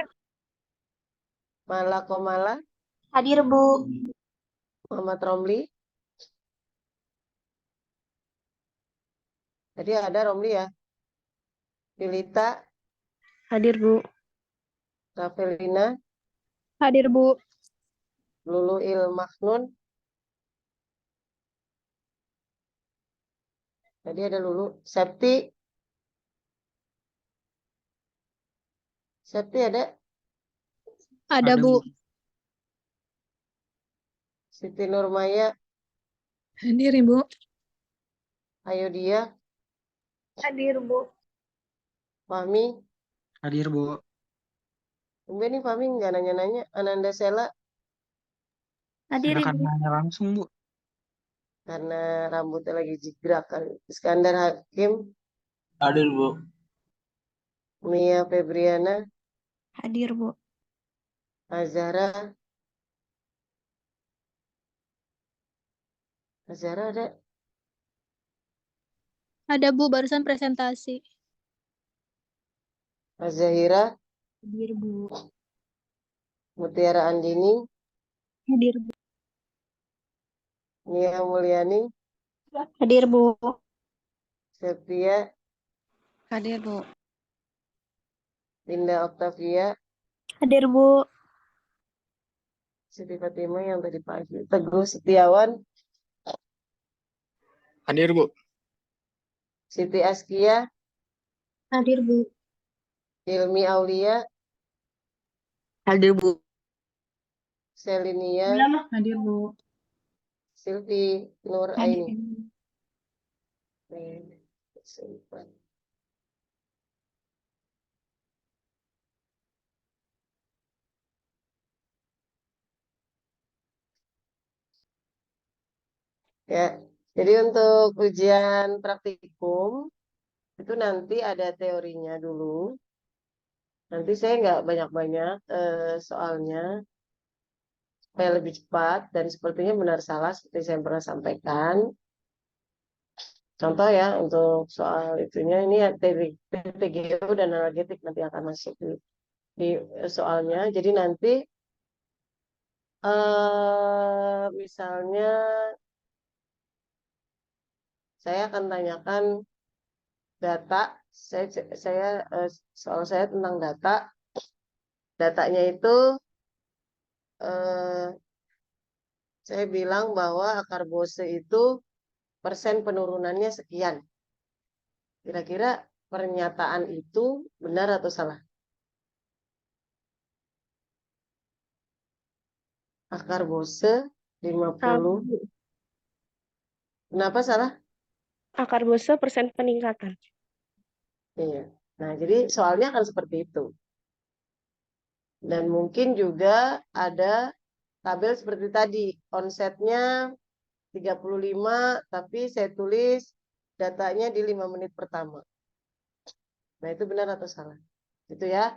Mala Komala. Hadir, Bu. Muhammad Romli. Jadi ada Romli ya. Yulita. Hadir, Bu. Rafelina. Hadir, Bu. Lulu Ilmaknun. Tadi ada Lulu. Septi. Septi ada? Ada, Bu. Siti Nurmaya. Hadir, Ibu. Ayo dia. Hadir, Bu. Fahmi. Hadir, Bu. Tumben nih Fahmi nggak nanya-nanya. Ananda Sela. Hadir, Silakan Ibu. nanya langsung, Bu. Karena rambutnya lagi jigrak kali. Iskandar Hakim. Hadir, Bu. Mia Febriana. Hadir, Bu. Azara. Azara ada? Ada, Bu, barusan presentasi. Azahira. Hadir, Bu. Mutiara Andini. Hadir, Bu. Nia Mulyani. Hadir, Bu. Septia. Hadir, Bu. Linda Octavia. Hadir, Bu. Siti Fatimah yang tadi pagi. Teguh Setiawan. Hadir, Bu. Siti Askia. Hadir, Bu. Ilmi Aulia. Hadir, Bu. Selinia. Hadir, Bu. Silvi Nur Hadir, Aini. Bu. Simpan. Ya, jadi untuk ujian praktikum itu nanti ada teorinya dulu. Nanti saya nggak banyak-banyak soalnya supaya lebih cepat dan sepertinya benar salah seperti saya pernah sampaikan. Contoh ya untuk soal itunya ini ya TPGO dan analitik nanti akan masuk di soalnya. Jadi nanti misalnya saya akan tanyakan data. Soal saya tentang data. Datanya itu saya bilang bahwa akar Bose itu persen penurunannya sekian. Kira-kira pernyataan itu benar atau salah? Akar Bose 50. Kenapa salah? Akar Bose persen peningkatan. Iya. Nah, jadi soalnya akan seperti itu. Dan mungkin juga ada tabel seperti tadi. Onsetnya 35, tapi saya tulis datanya di 5 menit pertama. Nah, itu benar atau salah? Itu ya.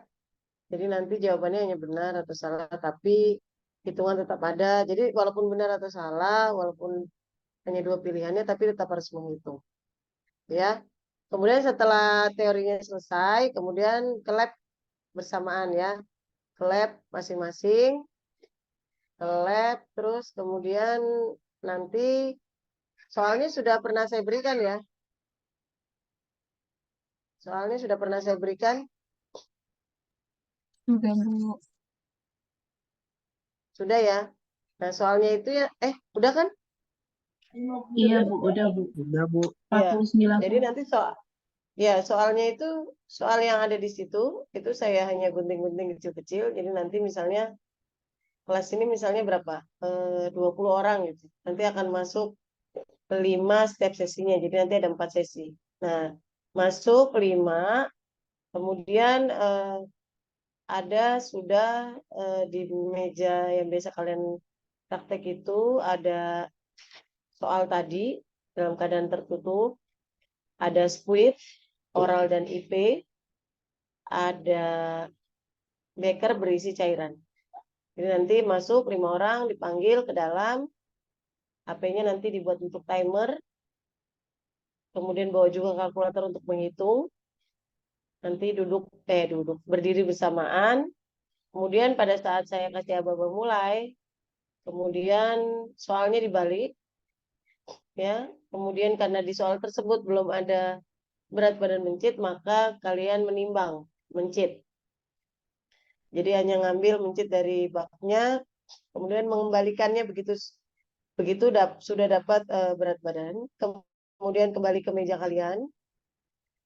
Jadi nanti jawabannya hanya benar atau salah, tapi hitungan tetap ada. Jadi walaupun benar atau salah, walaupun hanya dua pilihannya, tapi tetap harus menghitung. Ya. Kemudian setelah teorinya selesai, kemudian ke lab bersamaan ya. Ke lab masing-masing. Ke lab, terus kemudian nanti soalnya sudah pernah saya berikan ya. Soalnya sudah pernah saya berikan. Sudah, Bu. Sudah ya. Nah, soalnya itu ya, udah kan? Iya, Bu. Udah, Bu. Udah, Bu. Ya. 49. Jadi nanti soalnya itu soal yang ada di situ itu saya hanya gunting-gunting kecil-kecil. Jadi nanti misalnya kelas ini misalnya berapa? 20 orang gitu. Nanti akan masuk 5 setiap sesinya. Jadi nanti ada 4 sesi. Nah, masuk 5, kemudian ada sudah di meja yang biasa kalian praktek itu ada soal tadi dalam keadaan tertutup, ada squid, oral dan IP, ada beker berisi cairan. Jadi nanti masuk 5 orang dipanggil ke dalam, HP-nya nanti dibuat untuk timer, kemudian bawa juga kalkulator untuk menghitung. Nanti berdiri bersamaan. Kemudian pada saat saya kasih aba-aba mulai, kemudian soalnya dibalik, ya. Kemudian karena di soal tersebut belum ada berat badan mencit, maka kalian menimbang mencit. Jadi hanya ngambil mencit dari baknya, Kemudian mengembalikannya begitu sudah dapat berat badan, kemudian kembali ke meja kalian,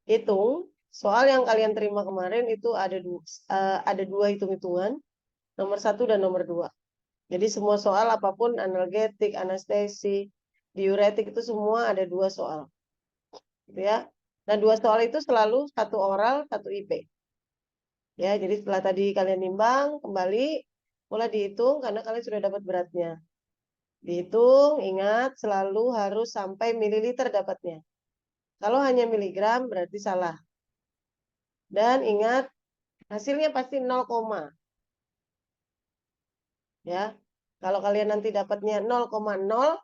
hitung soal yang kalian terima kemarin itu ada dua hitung-hitungan, nomor 1 dan nomor 2. Jadi semua soal apapun analgetik, anestesi, diuretik itu semua ada 2 soal. Gitu ya. Nah, 2 soal itu selalu 1 oral, 1 IP. Ya, jadi setelah tadi kalian nimbang, kembali mulai dihitung karena kalian sudah dapat beratnya. Dihitung, ingat selalu harus sampai mililiter dapatnya. Kalau hanya miligram berarti salah. Dan ingat hasilnya pasti 0, ya. Kalau kalian nanti dapatnya 0,0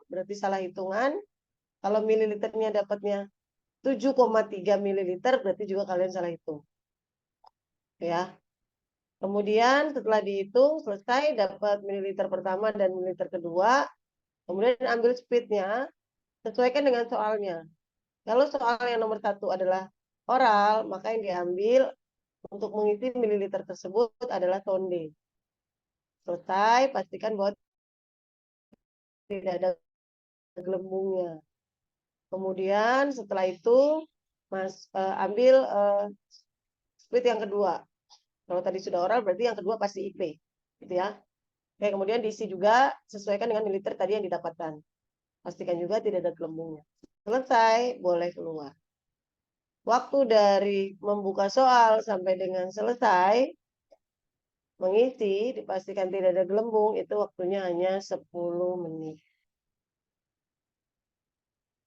berarti salah hitungan. Kalau mililiternya dapatnya 7,3 mililiter berarti juga kalian salah hitung. Ya. Kemudian setelah dihitung selesai dapat mililiter pertama dan mililiter kedua, kemudian ambil speednya, sesuaikan dengan soalnya. Kalau soal yang nomor 1 adalah oral, maka yang diambil untuk mengisi mililiter tersebut adalah sonde. Selesai, pastikan bahwa tidak ada gelembungnya. Kemudian setelah itu ambil speed yang kedua. Kalau tadi sudah oral berarti yang kedua pasti IP, gitu ya. Oke, kemudian diisi juga sesuaikan dengan mililiter tadi yang didapatkan. Pastikan juga tidak ada gelembungnya. Selesai, boleh keluar. Waktu dari membuka soal sampai dengan selesai mengisi, dipastikan tidak ada gelembung, itu waktunya hanya 10 menit.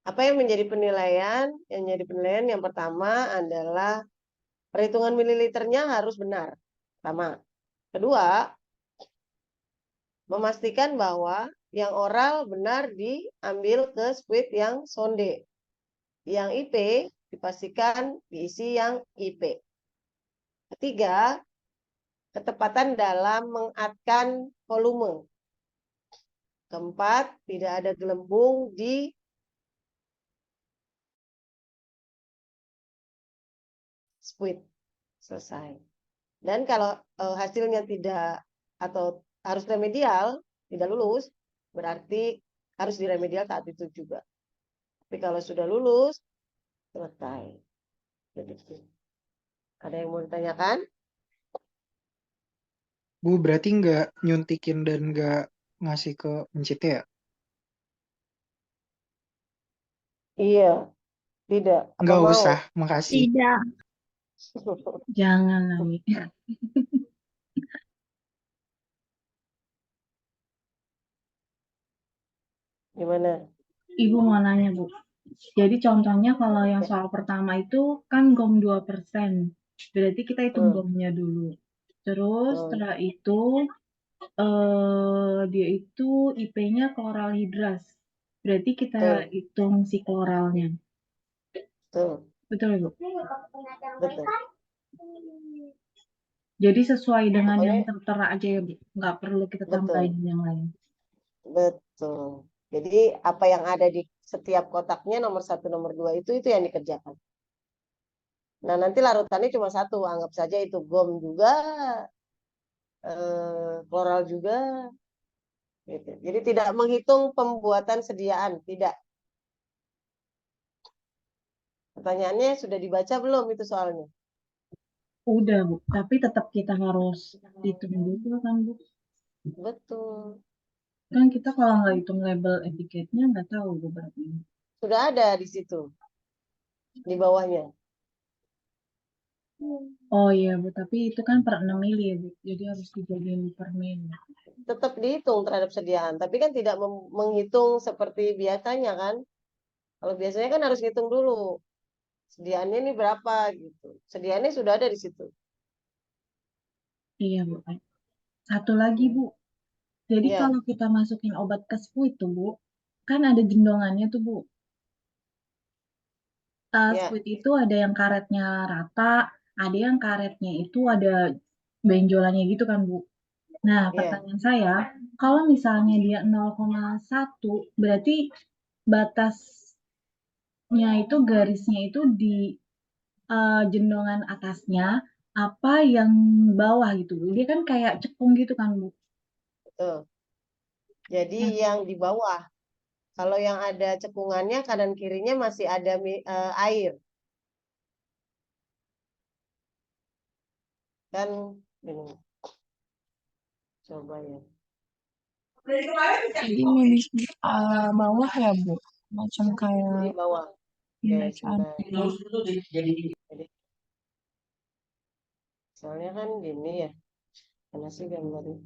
Apa yang menjadi penilaian? Yang menjadi penilaian yang pertama adalah perhitungan mililiternya harus benar. Pertama. Kedua, memastikan bahwa yang oral benar diambil ke speed yang sonde. Yang IP dipastikan diisi yang IP. Ketiga, ketepatan dalam mengadkan volume. Keempat, tidak ada gelembung di speed. Selesai. Dan kalau hasilnya tidak atau harus remedial, tidak lulus, berarti harus diremedial saat itu juga. Tapi kalau sudah lulus, selesai. Begitu. Ada yang mau ditanyakan? Bu, berarti nggak nyuntikin dan nggak ngasih ke pencitnya ya? Iya, tidak. Apa Nggak mau? usah, makasih. Tidak. Jangan lagi. Gimana? Ibu mau nanya, Bu. Jadi contohnya kalau yang soal pertama itu kan GOM 2%. Berarti kita hitung GOM-nya dulu. Terus setelah itu dia itu IP-nya kloral hidras. Berarti kita hitung si kloralnya. Betul, Bu? Betul. Jadi sesuai dengan yang tertera aja ya, Bu. Nggak perlu kita tambahin yang lain. Betul. Jadi apa yang ada di setiap kotaknya nomor 1, nomor 2 itu yang dikerjakan. Nah, nanti larutannya cuma 1, anggap saja itu GOM juga, kloral juga. Gitu. Jadi tidak menghitung pembuatan sediaan, tidak. Pertanyaannya sudah dibaca belum itu soalnya? Udah, Bu. Tapi tetap kita harus hitung dulu kan, Bu? Betul. Kan kita kalau nggak hitung label etiketnya nggak tahu Bu berapa ini. Sudah ada di situ. Di bawahnya. Oh iya, Bu. Tapi itu kan per 6 mili ya, Bu. Jadi harus dijadiin per mili. Tetap dihitung terhadap sediaan. Tapi kan tidak menghitung seperti biasanya kan. Kalau biasanya kan harus hitung dulu. Sediaannya ini berapa gitu. Sediaannya sudah ada di situ. Iya, Bu. Satu lagi, Bu. Jadi kalau kita masukin obat ke spuit tuh, Bu, kan ada jendongannya tuh, Bu. Spuit itu ada yang karetnya rata, ada yang karetnya itu ada benjolannya gitu kan, Bu. Nah, pertanyaan saya, kalau misalnya dia 0,1, berarti batasnya itu garisnya itu di jendongan atasnya apa yang bawah gitu, Bu. Dia kan kayak cekung gitu kan, Bu. Jadi yang di bawah. Kalau yang ada cekungannya kanan kirinya masih ada air. Kan ini. Coba ya. Jadi mimis bawah ya Bu, macam Di kayak bawah. ini Oke, kan. sebentar. Jadi, soalnya kan gini ya. Mana sih gambarnya?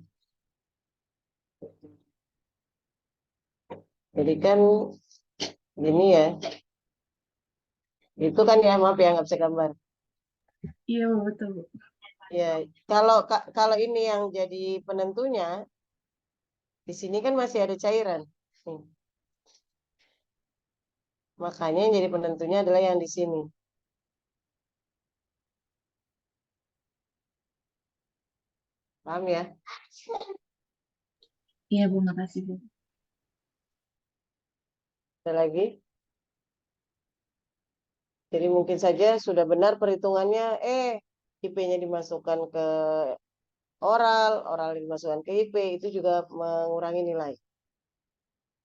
Jadi kan gini ya. Itu kan ya, maaf ya nggak bisa gambar. Iya, betul, Bu. Ya, kalau ini yang jadi penentunya, di sini kan masih ada cairan. Nih. Makanya yang jadi penentunya adalah yang di sini. Paham ya? Iya, Bu, makasih, Bu. Ada lagi? Jadi mungkin saja sudah benar perhitungannya, IP-nya dimasukkan ke oral dimasukkan ke IP, itu juga mengurangi nilai.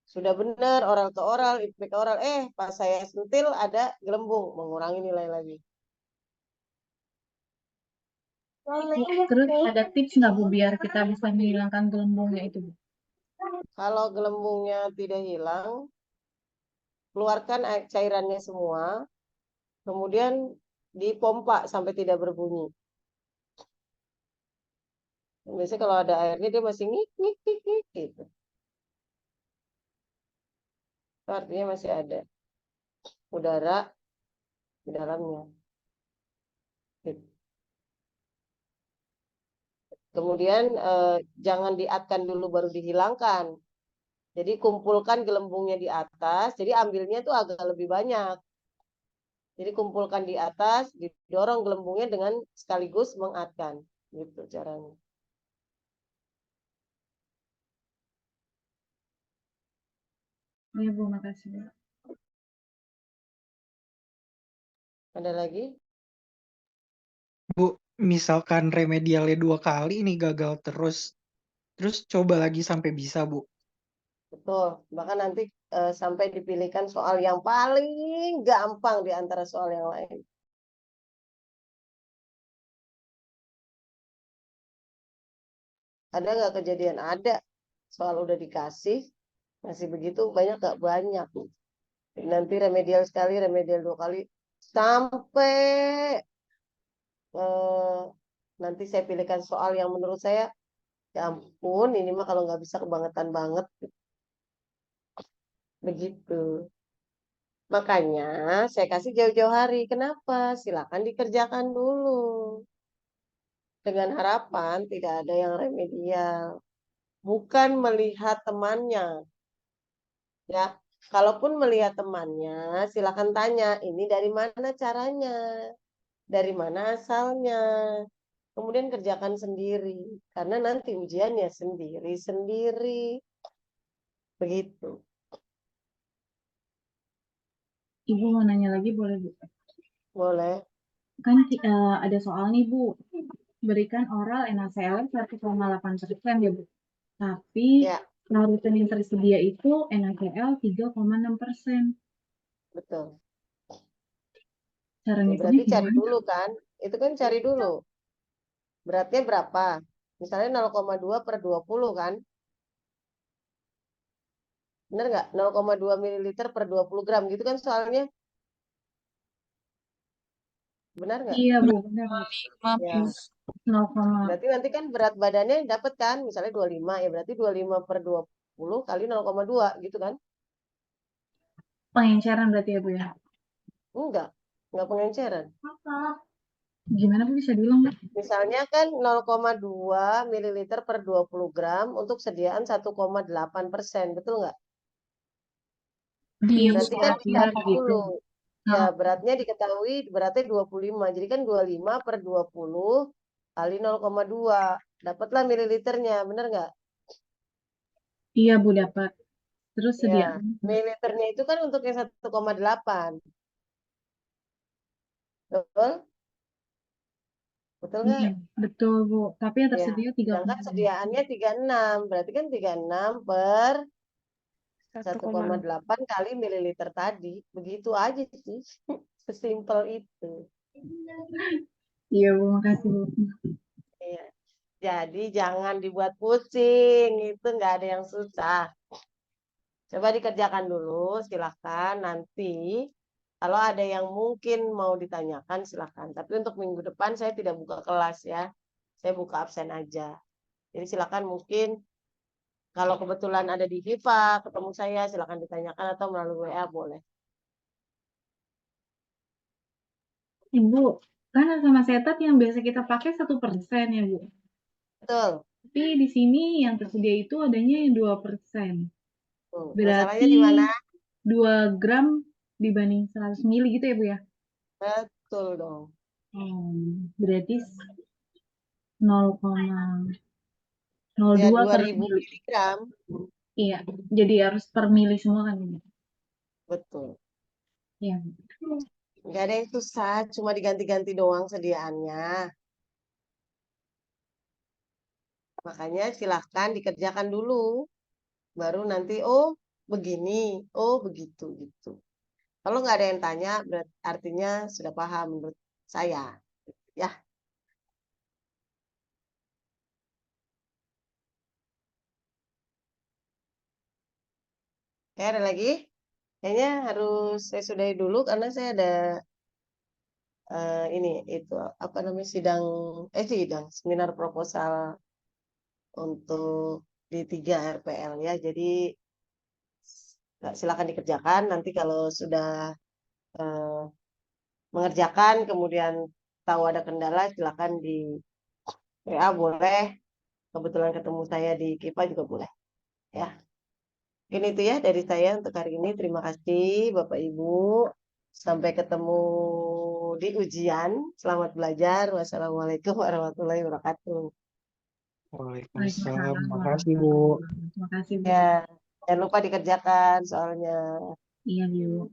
Sudah benar oral ke oral, IP ke oral, pas saya sentil ada gelembung, mengurangi nilai lagi. Terus ada tips nggak Bu biar kita bisa menghilangkan gelembungnya itu, Bu? Kalau gelembungnya tidak hilang, keluarkan cairannya semua, kemudian dipompa sampai tidak berbunyi. Biasanya kalau ada airnya dia masih ngik ngik ngik ngik gitu. Itu artinya masih ada udara di dalamnya. Gitu. Kemudian jangan diatkan dulu baru dihilangkan. Jadi kumpulkan gelembungnya di atas, jadi ambilnya tuh agak lebih banyak. Jadi kumpulkan di atas, didorong gelembungnya dengan sekaligus mengatkan. Gitu caranya. Iya, Bu, makasih, Bu. Ada lagi? Bu, misalkan remedialnya 2 kali ini gagal terus coba lagi sampai bisa, Bu. Betul. Bahkan nanti sampai dipilihkan soal yang paling gampang di antara soal yang lain. Ada nggak kejadian? Ada. Soal udah dikasih, masih begitu banyak nggak? Banyak. Nanti remedial sekali, remedial 2 kali. Sampai nanti saya pilihkan soal yang menurut saya, ya ampun, ini mah kalau nggak bisa kebangetan banget. Begitu. Makanya saya kasih jauh-jauh hari. Kenapa? Silakan dikerjakan dulu. Dengan harapan tidak ada yang remedial. Bukan melihat temannya. Ya, kalaupun melihat temannya, silakan tanya, ini dari mana caranya? Dari mana asalnya? Kemudian kerjakan sendiri. Karena nanti ujiannya sendiri-sendiri. Begitu. Ibu mau nanya lagi boleh, Bu? Boleh. Kan ada soal nih, Bu. Berikan oral NaCl 1,8% ya, Bu. Tapi larutan yang tersedia itu NaCl 3,6%. Betul. Caranya Berarti gimana? cari dulu kan? Itu kan cari dulu. Beratnya berapa? Misalnya 0,2 per 20 kan? Benar nggak? 0,2 ml per 20 gram gitu kan soalnya? Benar nggak? Iya, Bu, benar. Ya. 0, Berarti nanti kan berat badannya dapat kan? Misalnya 25 ya berarti 25 per 20 kali 0,2 gitu kan? pengenceran berarti ya, Bu ya? Enggak pengenceran. Gimana Bu bisa diulang, Bu? Misalnya kan 0,2 ml per 20 gram untuk sediaan 1,8%, betul nggak? Iya, Berarti kan dicari gitu. dulu. Ya, beratnya diketahui, beratnya 25. Jadi kan 25 per 20 kali 0,2. Dapatlah mililiternya, benar nggak? Iya, Bu, dapat. Terus Ya, sediaan. mililiternya itu kan untuk yang 1,8. Betul? Betul nggak? Iya, betul Bu. Tapi yang Ya, tersedia sedangkan 36. sediaannya 36. Berarti kan 36 per 1,8 kali mililiter tadi. Begitu aja sih. Sesimpel itu. Iya Bu, makasih Bu. Iya. Jadi jangan dibuat pusing. Itu nggak ada yang susah. Coba dikerjakan dulu, silahkan. Nanti kalau ada yang mungkin mau ditanyakan, silahkan. Tapi untuk minggu depan saya tidak buka kelas ya. Saya buka absen aja. Jadi silakan mungkin kalau kebetulan ada di HIPA, ketemu saya, silakan ditanyakan atau melalui WA boleh. Ibu, kan sama setat yang biasa kita pakai 1% ya Bu. Betul. Tapi di sini yang tersedia itu adanya yang 2%. Masalahnya Berarti di mana? 2 gram dibanding 100 mili gitu ya Bu ya? Betul dong. Berarti 0,02 Ya, per 2000 mili. miligram. Iya, jadi harus per mili semua kan ini. Betul. Iya. Nggak ada yang susah, cuma diganti-ganti doang sediaannya. Makanya silahkan dikerjakan dulu. Baru nanti, oh begini, oh begitu gitu. Kalau nggak ada yang tanya, berarti artinya sudah paham menurut saya. Ya. Oke, ada lagi? Kayaknya harus saya sudahi dulu karena saya ada ini itu apa namanya sidang seminar proposal untuk di 3 RPL ya. Jadi silakan dikerjakan. Nanti kalau sudah mengerjakan kemudian tahu ada kendala silakan di WA boleh. Kebetulan ketemu saya di KIPA juga boleh. Ya. Mungkin itu ya dari saya untuk hari ini. Terima kasih Bapak Ibu. Sampai ketemu di ujian. Selamat belajar. Wassalamualaikum warahmatullahi wabarakatuh. Waalaikumsalam. Makasih Bu. Terima kasih Bu. Ya, jangan lupa dikerjakan soalnya. Iya Bu.